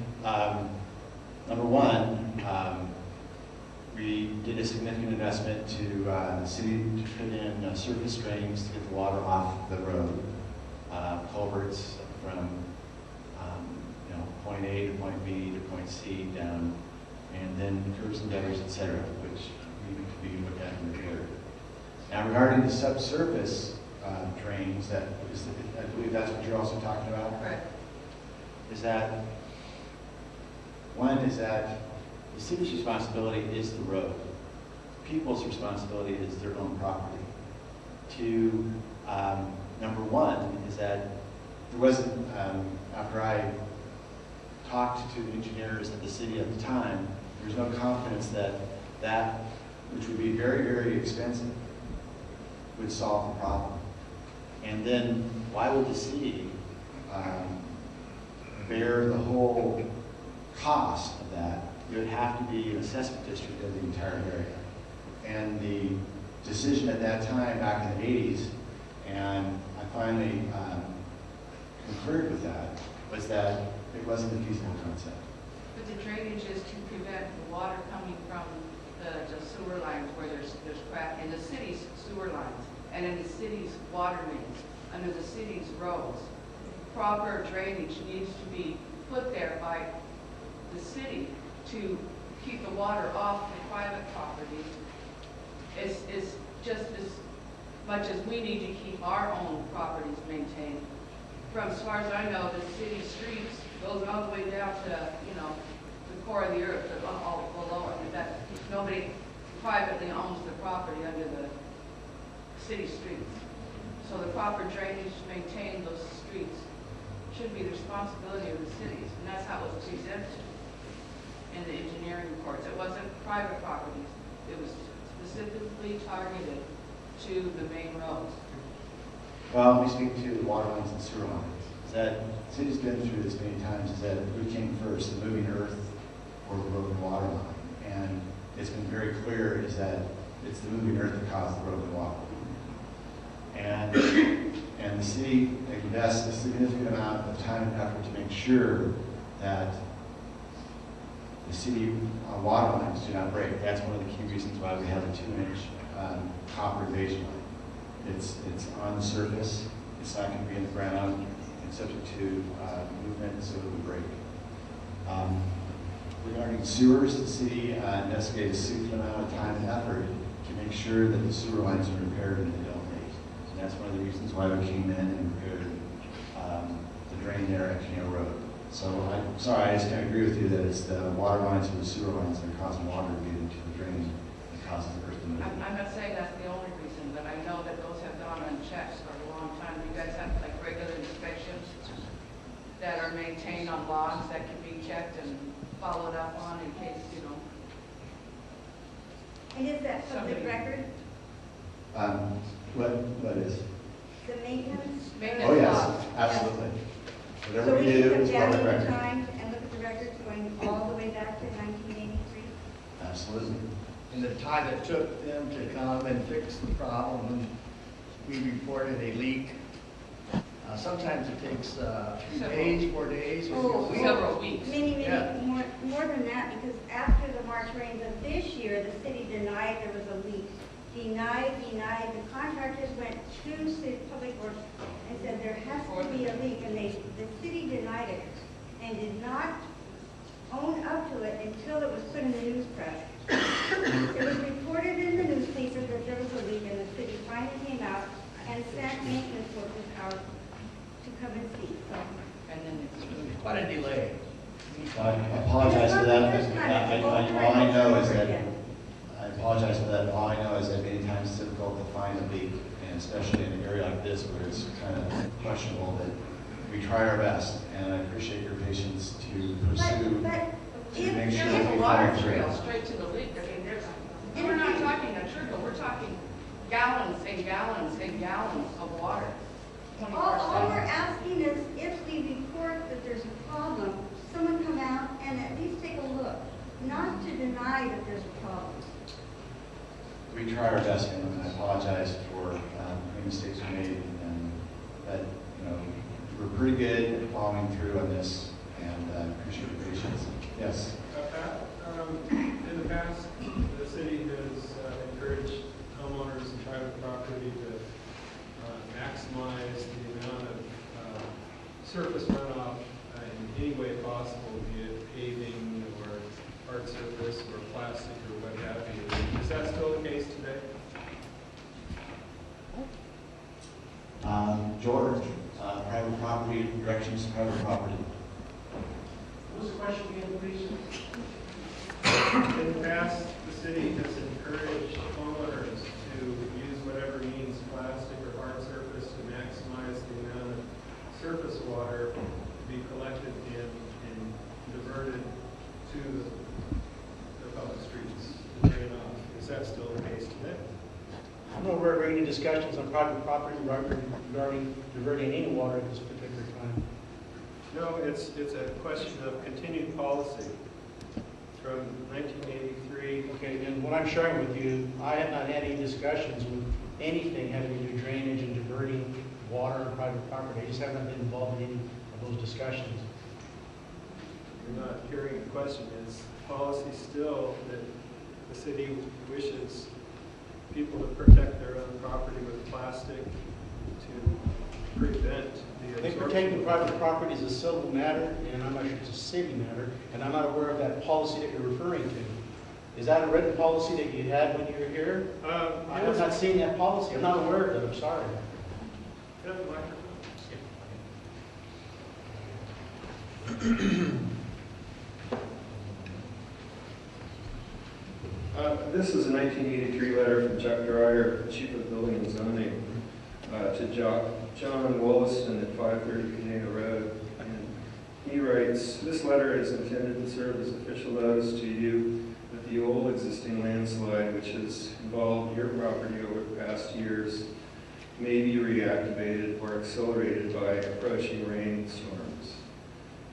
number one, we did a significant investment to the city to put in surface drains to get the water off the road, culverts from point A to point B to point C down, and then curbs and gutters, et cetera, which need to be looked at and repaired. Now, regarding the subsurface drains, I believe that's what you're also talking about. Correct. One is that the city's responsibility is the road. People's responsibility is their own property. Two, number one is that there wasn't, after I talked to the engineers at the city at the time, there's no confidence that which would be very, very expensive, would solve the problem. And then why would the city bear the whole cost of that? It would have to be an assessment district of the entire area. And the decision at that time, back in the 80s, and I finally concurred with that, was that it wasn't a feasible concept. But the drainage is to prevent the water coming from the sewer lines where there's crack in the city's sewer lines and in the city's water mains, under the city's roads. Proper drainage needs to be put there by the city to keep the water off the private properties. It's just as much as we need to keep our own properties maintained. From as far as I know, the city streets goes all the way down to, the core of the earth, all below it. That nobody privately owns the property under the city streets. So the proper drainage to maintain those streets should be the responsibility of the cities, and that's how it was presented in the engineering reports. It wasn't private properties. It was specifically targeted to the main roads. Well, we speak to the water lines and sewer lines. Is that the city's been through this many times? Is that who came first, the moving earth or the broken water line? And it's been very clear is that it's the moving earth that caused the broken water. And the city invests a significant amount of time and effort to make sure that the city water lines do not break. That's one of the key reasons why we have a 2-inch copperization line. It's on the surface. It's not going to be in the ground. It's subject to movement, so it will break. Regarding sewers, the city investigated a significant amount of time and effort to make sure that the sewer lines are repaired and they don't leak. And that's one of the reasons why we came in and repaired the drain there at Conejo Road. So I'm sorry, I just can't agree with you that it's the water lines or the sewer lines that are causing water to get into the drain that causes the earth to move. I'm not saying that's the only reason, but I know that those have gone unchecked for a long time. You guys have like regular inspections that are maintained on logs that can be checked and followed up on in case, And is that public record? What is? The maintenance? Oh, yes, absolutely. Whatever we do is public So we can come down in record. time and look at the records going all the way back to 1983? Absolutely. And the time it took them to come and fix the problem, and we reported a leak. Sometimes it takes 3 days, 4 days, or several weeks. Many, Yeah. more than that, because after the March rains of this year, the city denied there was a leak. Denied. The contractors went to city public works and said there has to be a leak, and the city denied it and did not own up to it until it was put in the news press. It was reported in the newspaper that there was a leak, and the city finally came out and sent maintenance workers out to come and see. So, And then it's quite a delay. I apologize for that. I apologize for that. All I know is that many times it's difficult to find a leak, and especially in an area like this where it's kind of questionable, that we try our best, and I appreciate your patience to pursue, to make sure There's that a we water follow trail through. straight to the leak. I mean, we're not talking a trickle, we're talking gallons and gallons and gallons of water. All we're asking is if we report that there's a problem, someone come out and at least take a look, not to deny that there's a problem. We try our best, and I apologize for any mistakes we made, and that, we're pretty good at following through on this, and appreciate your patience. Yes? In the past, the city has encouraged homeowners and private property to maximize the amount of surface runoff in any way possible, be it paving or hard surface or plastic or what have you. Is that still the case today? George, private property, directions to private property. What was the question again, please? In the past, the city has encouraged homeowners to use whatever means, plastic or hard surface, to maximize the amount of surface water to be collected and diverted to the public streets to drain off. Is that still the case today? I'm not aware of any discussions on private property regarding diverting any water at this particular time. No, it's a question of continued policy from 1983. Okay, and what I'm sharing with you, I have not had any discussions with anything having to do drainage and diverting water on private property. I just haven't been involved in any of those discussions. You're not hearing the question. Is policy still that the city wishes people to protect their own property with plastic to prevent the I think protecting private property is a civil matter, and I'm not sure it's a city matter, and I'm not aware of that policy that you're referring to. Is that a written policy that you had when you were here? I have not seen that policy. I'm not aware of it. I'm sorry. This is a 1983 letter from Chuck Dreyer, Chief of Building and Zoning, to John Wollaston at 530 Conejo Road. And he writes, "This letter is intended to serve as official notice to you that the old existing landslide, which has involved your property over the past years, may be reactivated or accelerated by approaching rainstorms.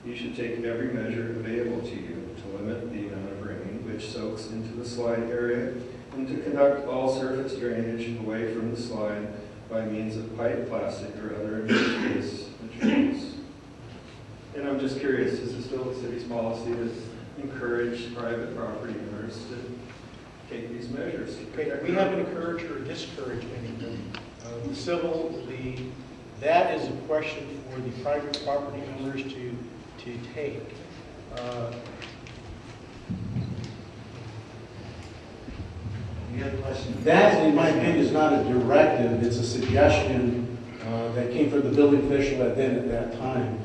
You should take every measure available to you to limit the amount of rain which soaks into the slide area and to conduct all surface drainage away from the slide by means of pipe, plastic, or other impervious materials." And I'm just curious, is it still the city's policy to encourage private property owners to take these measures? Okay, we haven't encouraged or discouraged anything. That is a question for the private property owners to take. Any other questions? That, in my opinion, is not a directive. It's a suggestion that came from the building official at that time.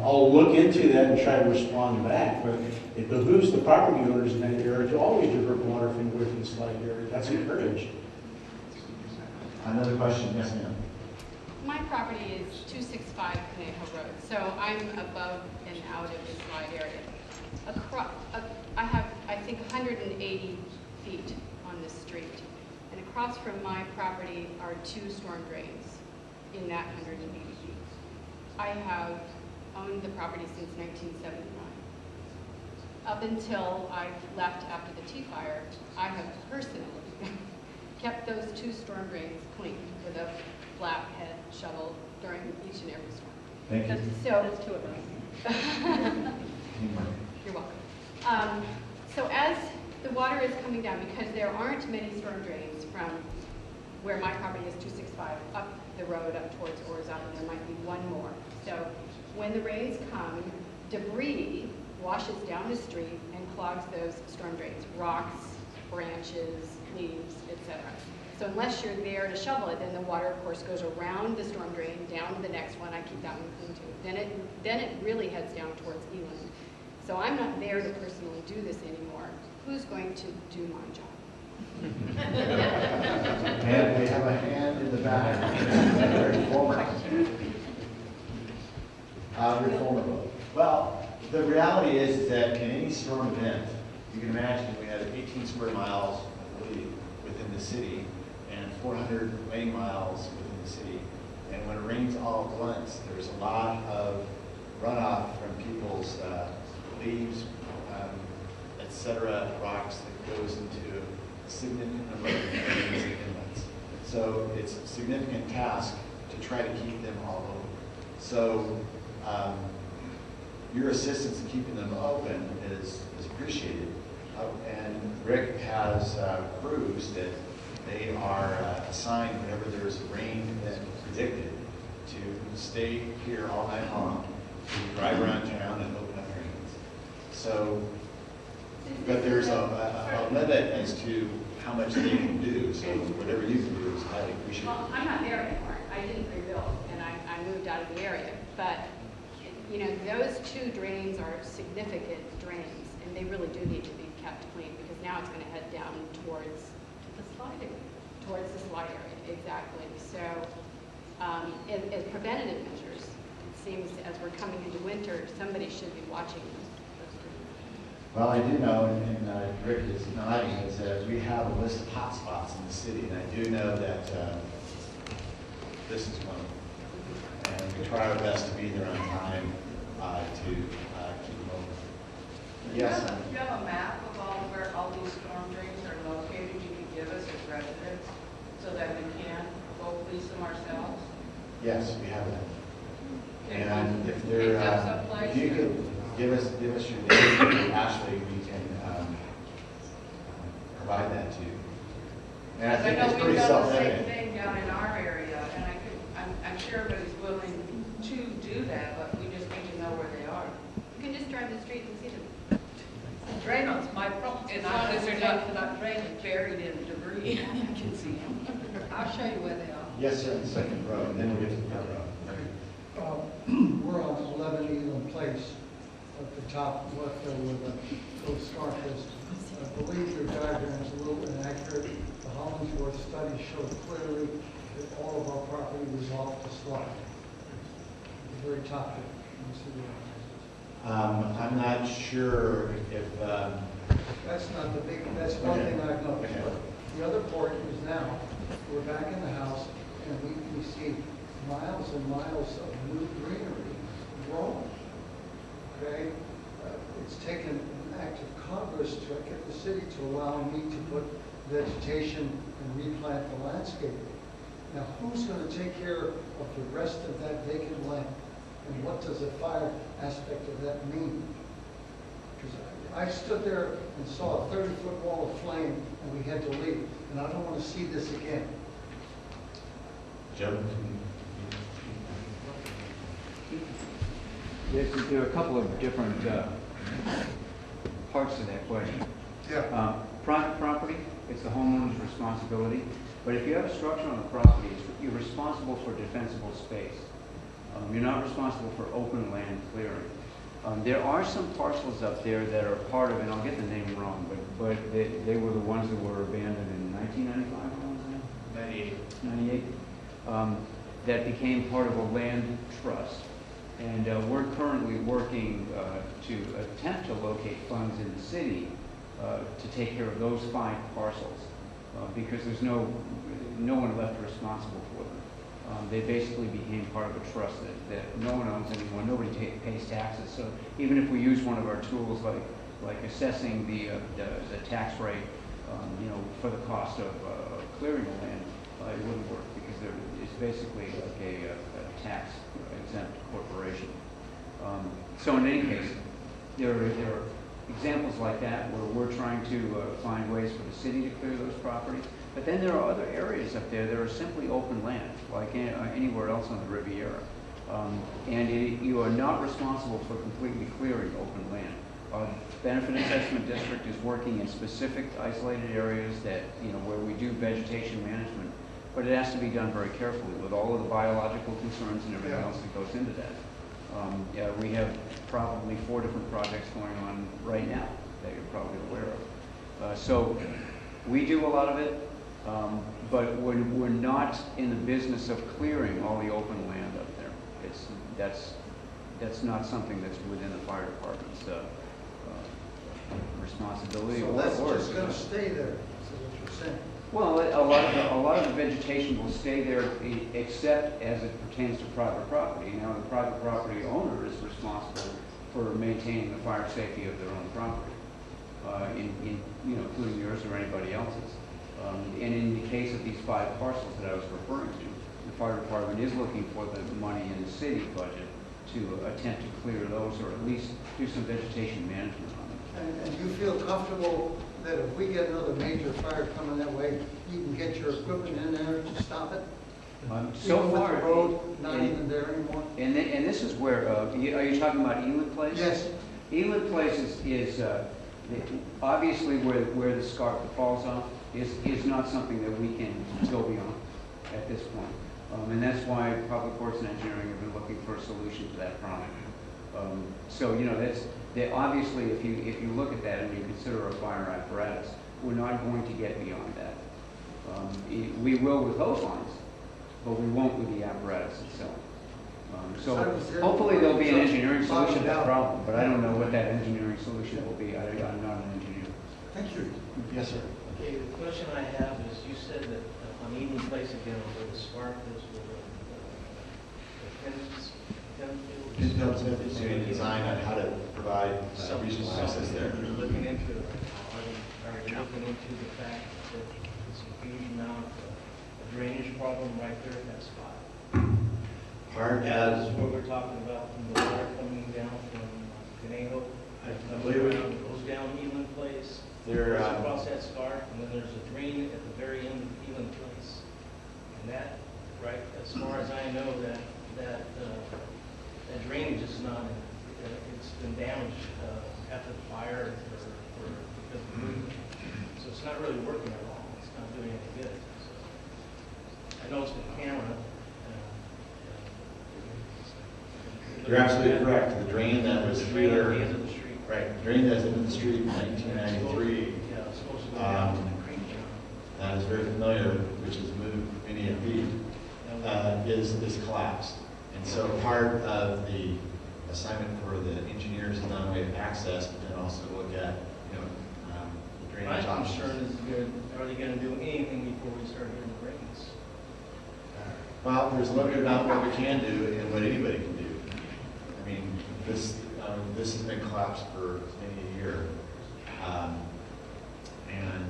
I'll look into that and try to respond back, but it behooves the property owners in that area to always divert water from away from the slide area. That's encouraged. Another question, yes, ma'am. My property is 265 Conejo Road, so I'm above and out of the slide area. I have, I think, 180 feet on the street, and across from my property are 2 storm drains in that 180 feet. I have owned the property since 1979. Up until I left after the Tea Fire, I have personally kept those 2 storm drains clean with a flathead shovel during each and every storm. Thank you. So there's 2 of us. You're welcome. So as the water is coming down, because there aren't many storm drains from where my property is 265 up the road up towards Orizaba, there might be one more. So when the rains come, debris washes down the street and clogs those storm drains, rocks, branches, leaves, etc. So unless you're there to shovel it, then the water, of course, goes around the storm drain, down to the next one. I keep that one clean too. Then it really heads down towards Eland. So I'm not there to personally do this anymore. Who's going to do my job? And we have a hand in the back. Reformer. Reformer vote. Well, the reality is that in any storm event, you can imagine we had 18 square miles within the city and 400 lane miles within the city. And when it rains all at once, there's a lot of runoff from people's leaves, etc., rocks that goes into a significant number of drains and inlets. So it's a significant task to try to keep them all open. So your assistance in keeping them open is appreciated. And Rick has crews that they are assigned whenever there's a rain event predicted to stay here all night long, to drive around town and open up drains. So, but there's a limit as to how much they can do. So whatever you can do is highly appreciated. Well, I'm not there anymore. I didn't rebuild, and I moved out of the area. But, you know, those two drains are significant drains, and they really do need to be kept clean, because now it's going to head down towards the slide area. Towards the slide area, exactly. So, as preventative measures, it seems as we're coming into winter, somebody should be watching them. Well, I do know, and Rick is nodding, is that we have a list of hot spots in the city, and I do know that this is one of them. And we try our best to be there on time to keep them open. Yes? Do you have a map of where all these storm drains are located you can give us as residents so that we can go police them ourselves? Yes, we have that. And if they're, if you could give us your name, Ashley, we can provide that to you. And I think it's pretty self-evident. I know we've done the same thing down in our area, and I'm sure everybody's willing to do that, but we just need to know where they are. You can just drive the street and see them. Drain's my problem. As long as they're not drained, buried in debris, you can see them. I'll show you where they are. Yes, sir, in the second row, and then we'll get to the front row. We're on 11 Elam Place at the top left there where the little scarf is. I believe your diagram is a little inaccurate. The Hollingsworth study showed clearly that all of our property was off the slide. At the very top there. You see the I'm not sure if... that's not the big, that's one thing I've noticed. Okay. The other part is now, we're back in the house and we see miles and miles of new greenery growing. Okay? It's taken an act of Congress to get the city to allow me to put vegetation and replant the landscape. Now, who's going to take care of the rest of that vacant land? And what does the fire aspect of that mean? Because I stood there and saw a 30-foot wall of flame and we had to leave. And I don't want to see this again. Joe? There are a couple of different parts to that question. Yeah. Private property, it's the homeowner's responsibility. But if you have a structure on the property, you're responsible for defensible space. You're not responsible for open land clearing. There are some parcels up there that are part of, and I'll get the name wrong, but they were the ones that were abandoned in 1995, 98, that became part of a land trust. And we're currently working to attempt to locate funds in the city to take care of those 5 parcels because there's no one left responsible for them. They basically became part of a trust that no one owns anymore. Nobody pays taxes. So even if we use one of our tools like assessing the tax rate, for the cost of clearing the land, it wouldn't work because it's basically like a tax exempt corporation. So in any case, there are examples like that where we're trying to find ways for the city to clear those properties. But then there are other areas up there that are simply open land, like anywhere else on the Riviera. You are not responsible for completely clearing open land. Our benefit assessment district is working in specific isolated areas that, where we do vegetation management, but it has to be done very carefully with all of the biological concerns and everything else that goes into that. We have probably 4 different projects going on right now that you're probably aware of. So we do a lot of it, but we're not in the business of clearing all the open land up there. That's not something that's within the fire department's responsibility. So that's just going to stay there, is what you're saying? Well, a lot of the vegetation will stay there except as it pertains to private property. Now, the private property owner is responsible for maintaining the fire safety of their own property, including yours or anybody else's. And in the case of these 5 parcels that I was referring to, the fire department is looking for the money in the city budget to attempt to clear those, or at least do some vegetation management on them. And you feel comfortable that if we get another major fire coming that way, you can get your equipment in there to stop it? So Even with far, the road not even there anymore? And this is where, are you talking about Elid Place? Yes. Elid Place is obviously where the scarp falls off is not something that we can go beyond at this point. And that's why Public Works and Engineering have been looking for a solution to that problem. So, obviously, if you look at that and you consider a fire apparatus, we're not going to get beyond that. We will with hose lines, but we won't with the apparatus itself. So hopefully there'll be an engineering solution to that problem, but I don't know what that engineering solution will be. I'm not an engineer. Thank you. Yes, sir. Okay, the question I have is, you said that on Eden Place again, where the spark is, where the Pinfield Smith is doing a design on how to provide regional access there. You're looking into it right now. Are you looking into the fact that there's a huge amount of drainage problem right there at that spot? Part That as is what we're talking about, from the water coming down from Conejo. I believe it. Goes down Eland Place, There, goes across that scarp, and then there's a drain at the very end of Eland Place. And that, right, as far as I know, that drainage is not, it's been damaged after the fire or because of the movement. So it's not really working at all. It's not doing any good. So I know it's been camera. You're absolutely correct. The drain that was Drain here, at the end of the street. right, the drain that's into the street in 1993, Yeah, it's supposed to go down to the creek. that is very familiar, which has moved many feet, is collapsed. And so part of the assignment for the engineers is not only access, but then also look at, the drainage My options. concern is, are they going to do anything before we start getting rains? Well, there's a limited amount what we can do and what anybody can do. I mean, this has been collapsed for many a year. And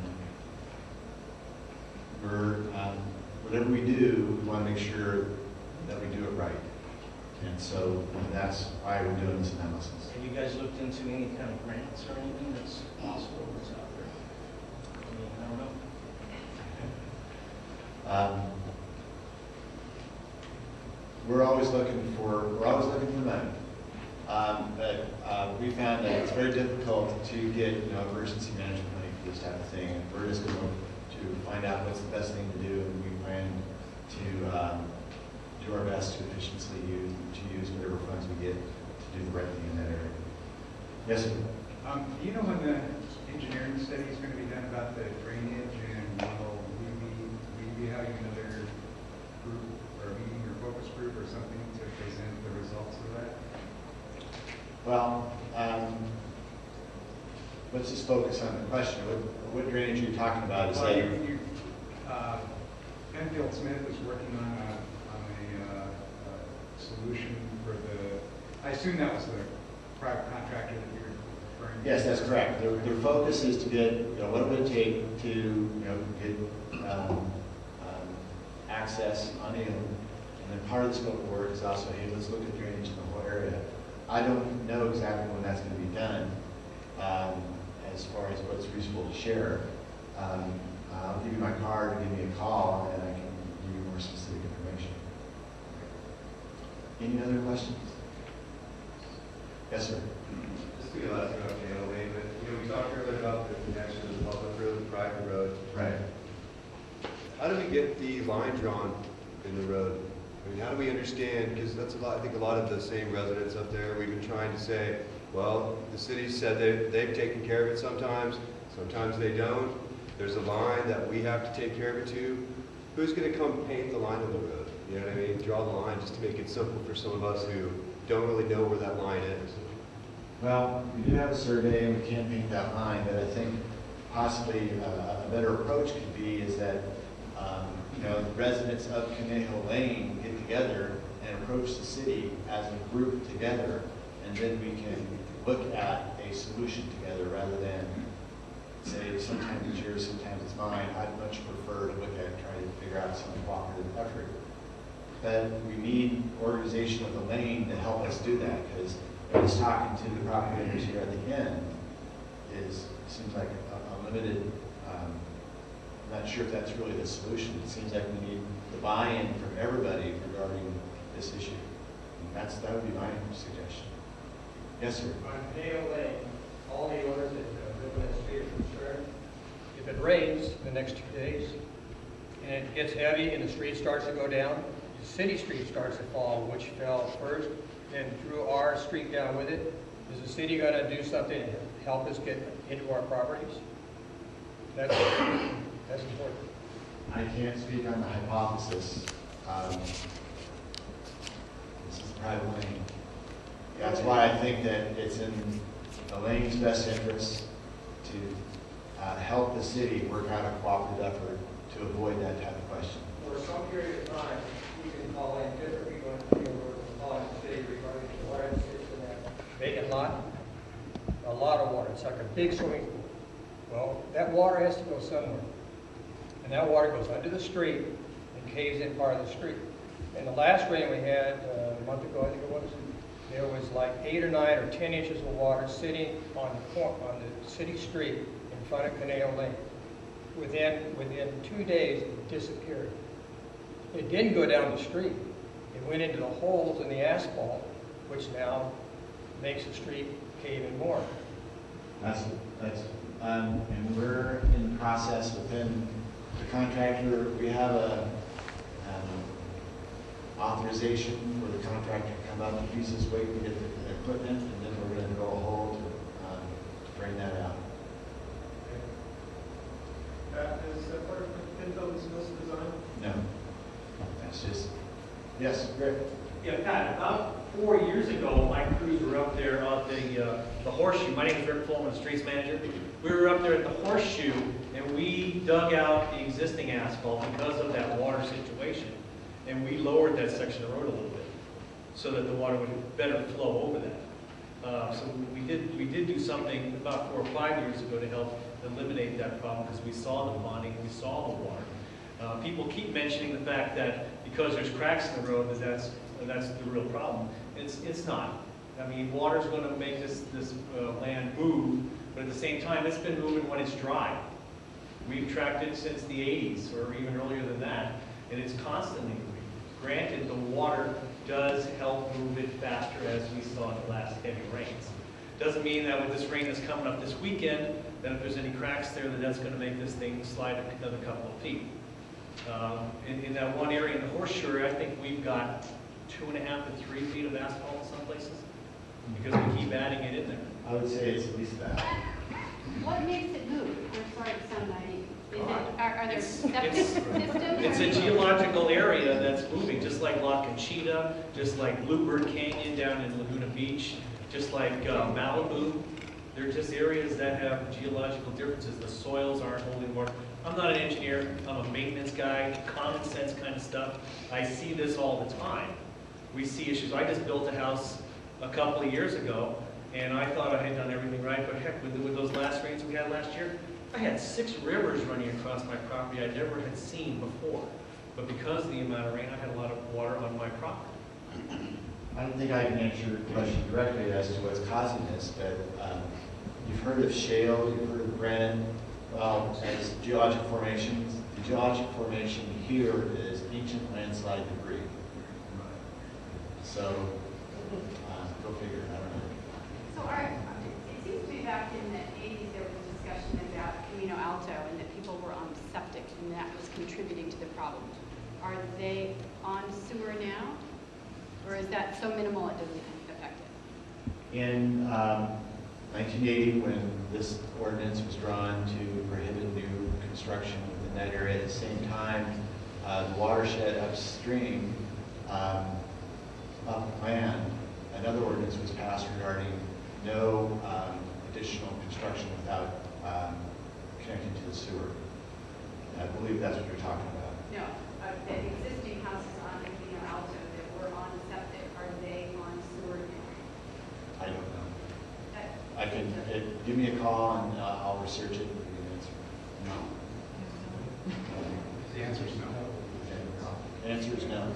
whatever we do, we want to make sure that we do it right. And so that's why we're doing this analysis. Have you guys looked into any kind of grants or anything that's possible that's out there? I mean, I don't know. We're always looking for money. But we found that it's very difficult to get, emergency management money for this type of thing. And we're just going to find out what's the best thing to do, and we plan to do our best to efficiently use whatever funds we get to do the right thing in that area. Yes, sir. Do you know when the engineering study is going to be done about the drainage, and will we be having another group or meeting or focus group or something to present the results of that? Well, let's just focus on the question. What drainage are you talking about? Is that Penfield Smith is working on a solution for I assume that was the private contractor that you were referring to? Yes, that's correct. Their focus is to get, what it would take to, get access on Inland. And then part of the scope of work is also, hey, let's look at drainage in the whole area. I don't know exactly when that's going to be done, as far as what's reasonable to share. I'll give you my card, give me a call, and I can give you more specific information. Any other questions? Yes, sir. Just to be last about Canada, but we talked earlier about the connection of the public road and private road. Right. How do we get the line drawn in the road? I mean, how do we understand, because that's a lot, I think a lot of the same residents up there, we've been trying to say, well, the city said they've taken care of it sometimes they don't. There's a line that we have to take care of it too. Who's going to come paint the line on the road? You know what I mean? Draw the line just to make it simple for some of us who don't really know where that line is. Well, we do have a survey and we can paint that line, but I think possibly a better approach could be is that, the residents of Conejo Lane get together and approach the city as a group together, and then we can look at a solution together rather than say sometimes it's yours, sometimes it's mine. I'd much prefer to look at trying to figure out some cooperative effort. But we need organization of the lane to help us do that, because just talking to the property owners here at the end seems like a limited, I'm not sure if that's really the solution. It seems like we need the buy-in from everybody regarding this issue. And that would be my suggestion. Yes, sir. On Conejo Lane, all the owners that live in that street are concerned. If it rains the next 2 days and it gets heavy and the street starts to go down, the city street starts to fall, which fell first, and through our street down with it. Is the city going to do something to help us get into our properties? That's important. I can't speak on the hypothesis. This is a private lane. That's why I think that it's in the lane's best interest to help the city work out a cooperative effort to avoid that type of question. For some period of time, we can call in different people in the field or call in the city regarding the water system that vacant lot. A lot of water. It's like a big swimming pool. Well, that water has to go somewhere. And that water goes under the street and caves in part of the street. And the last rain we had a month ago, I think it was, there was like 8 or 9 or 10 inches of water sitting on the city street in front of Conejo Lane. Within 2 days, it disappeared. It didn't go down the street. It went into the holes in the asphalt, which now makes the street cave in more. And we're in the process within the contractor. We have a authorization for the contractor to come out and use this weight to get the equipment, and then we're going to go a hole to drain that out. Is that part of the Pinto's design? No, that's just, yes, Rick. Yeah, Pat, about 4 years ago, my crews were up there on the Horseshoe. My name is Rick Pullman, streets manager. We were up there at the Horseshoe, and we dug out the existing asphalt because of that water situation. And we lowered that section of road a little bit so that the water would better flow over that. So we did do something about 4 or 5 years ago to help eliminate that problem because we saw the bonding, we saw the water. People keep mentioning the fact that because there's cracks in the road that's the real problem. It's not. I mean, water's going to make this land move, but at the same time, it's been moving when it's dry. We've tracked it since the 80s or even earlier than that, and it's constantly moving. Granted, the water does help move it faster, as we saw in the last heavy rains. Doesn't mean that with this rain that's coming up this weekend, that if there's any cracks there, that's going to make this thing slide another couple of feet. In that one area in the Horseshoe, I think we've got 2.5 to 3 feet of asphalt in some places because we keep adding it in there. I would say it's at least that. What makes it move? I'm sorry to sound naive. Are there septic systems? It's a geological area that's moving, just like La Conchita, just like Bluebird Canyon down in Laguna Beach, just like Malibu. They're just areas that have geological differences. The soils aren't holding water. I'm not an engineer. I'm a maintenance guy, common sense kind of stuff. I see this all the time. We see issues. I just built a house a couple of years ago, and I thought I had done everything right, but heck, with those last rains we had last year, I had 6 rivers running across my property I never had seen before. But because of the amount of rain, I had a lot of water on my property. I don't think I can answer your question directly as to what's causing this, but you've heard of shale, you've heard of granite, well, as geologic formations. The geologic formation here is ancient landslide debris. So, go figure, I don't know. So it seems to me back in the 80s there was a discussion about Camino Alto and that people were on septic and that was contributing to the problem. Are they on sewer now? Or is that so minimal it doesn't affect it? In 1980, when this ordinance was drawn to prohibit new construction within that area, at the same time, the watershed upstream, upland, another ordinance was passed regarding no additional construction without connecting to the sewer. I believe that's what you're talking about. No, the existing houses on Camino Alto that were on septic, are they on sewer now? I don't know. I can, give me a call and I'll research it and give you an answer. No. The answer is no. The answer is no.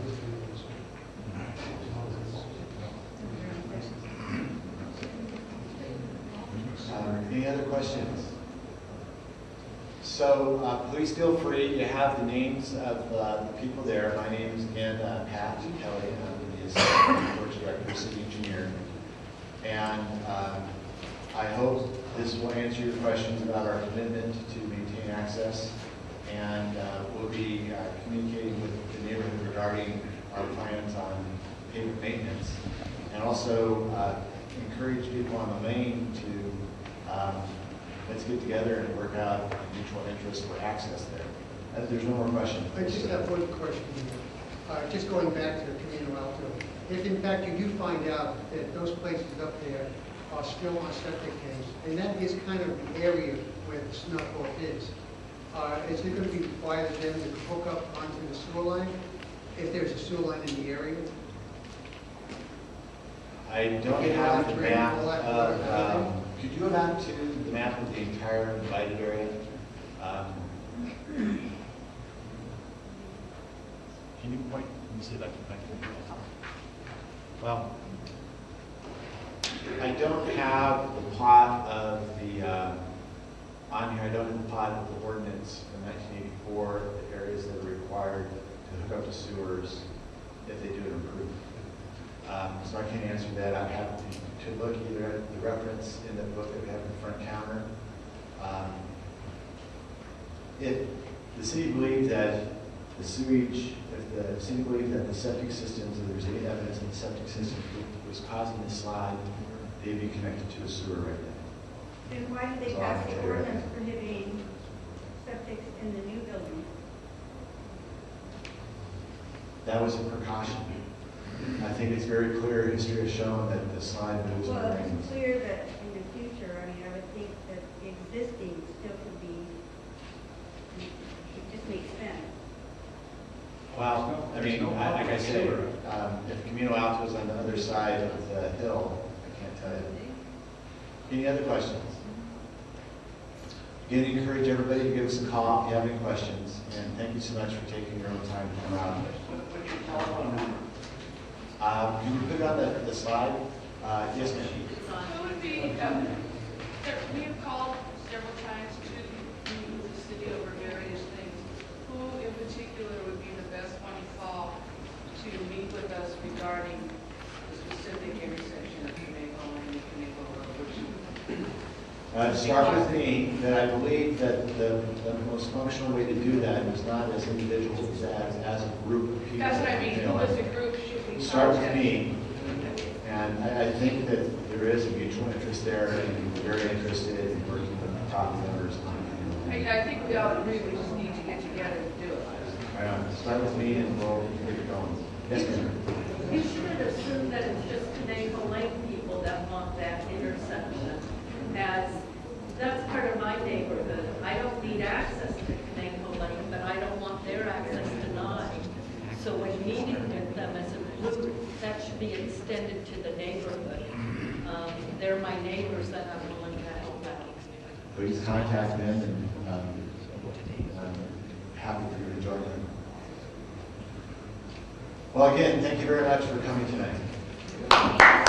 Any other questions? So please feel free. You have the names of the people there. My name is again Pat Kelly. I'm the Assistant Works Director, City Engineer. And I hope this will answer your questions about our commitment to maintain access. And we'll be communicating with the neighborhood regarding our plans on pavement maintenance. And also encourage people on the lane to let's get together and work out a mutual interest for access there. There's no more questions. I just have one question. Just going back to the Camino Alto. If in fact you do find out that those places up there are still on septic tanks, and that is kind of the area where the snuff off is it going to be required of them to hook up onto the sewer line, if there's a sewer line in the area? I don't have the map of, could you go back to the map of the entire divided area? Can you point, let me see if I can find it. Well, I don't have the plot of the, on here, I don't have the plot of the ordinance from 1984, the areas that are required to hook up to sewers if they do an improvement. So I can't answer that. I'd have to look either at the reference in the book that we have in the front counter. If the city believed that the sewage, if the city believed that the septic systems, if there's any evidence that the septic system was causing this slide, they'd be connected to a sewer right now. Then why did they pass the ordinance prohibiting septics in the new building? That was a precaution. I think it's very clear, history has shown that the slide moves and Well, rings. it's clear that in the future, I mean, I would think that the existing still could be, it just makes sense. Well, I mean, like I said, if Camino Alto is on the other side of the hill, I can't tell you. Any other questions? Again, encourage everybody to give us a call if you have any questions, and thank you so much for taking your own time to come out. What's your telephone number? Can you put it on the slide? Yes, ma'am. Who would be, we have called several times to the city over various things. Who in particular would be the best one to call to meet with us regarding the specific intersection of Conejo and Conejo Road? Start with me, that I believe that the most functional way to do that is not as individuals, as a group of people. That's what I mean. Who as a group should we Start with contact? me, and I think that there is a mutual interest there, and we're very interested in working with the property owners on it. I think we all agree we just need to get together and do it. Right on. Start with me, and we'll get it going. Yes, ma'am. You shouldn't assume that it's just Conejo Lane people that want that intersection, as that's part of my neighborhood. I don't need access to Conejo Lane, but I don't want their access denied. So when meeting with them as a group, that should be extended to the neighborhood. They're my neighbors that I'm willing to help out. Please contact them, and I'm happy for you to join them. Well, again, thank you very much for coming tonight.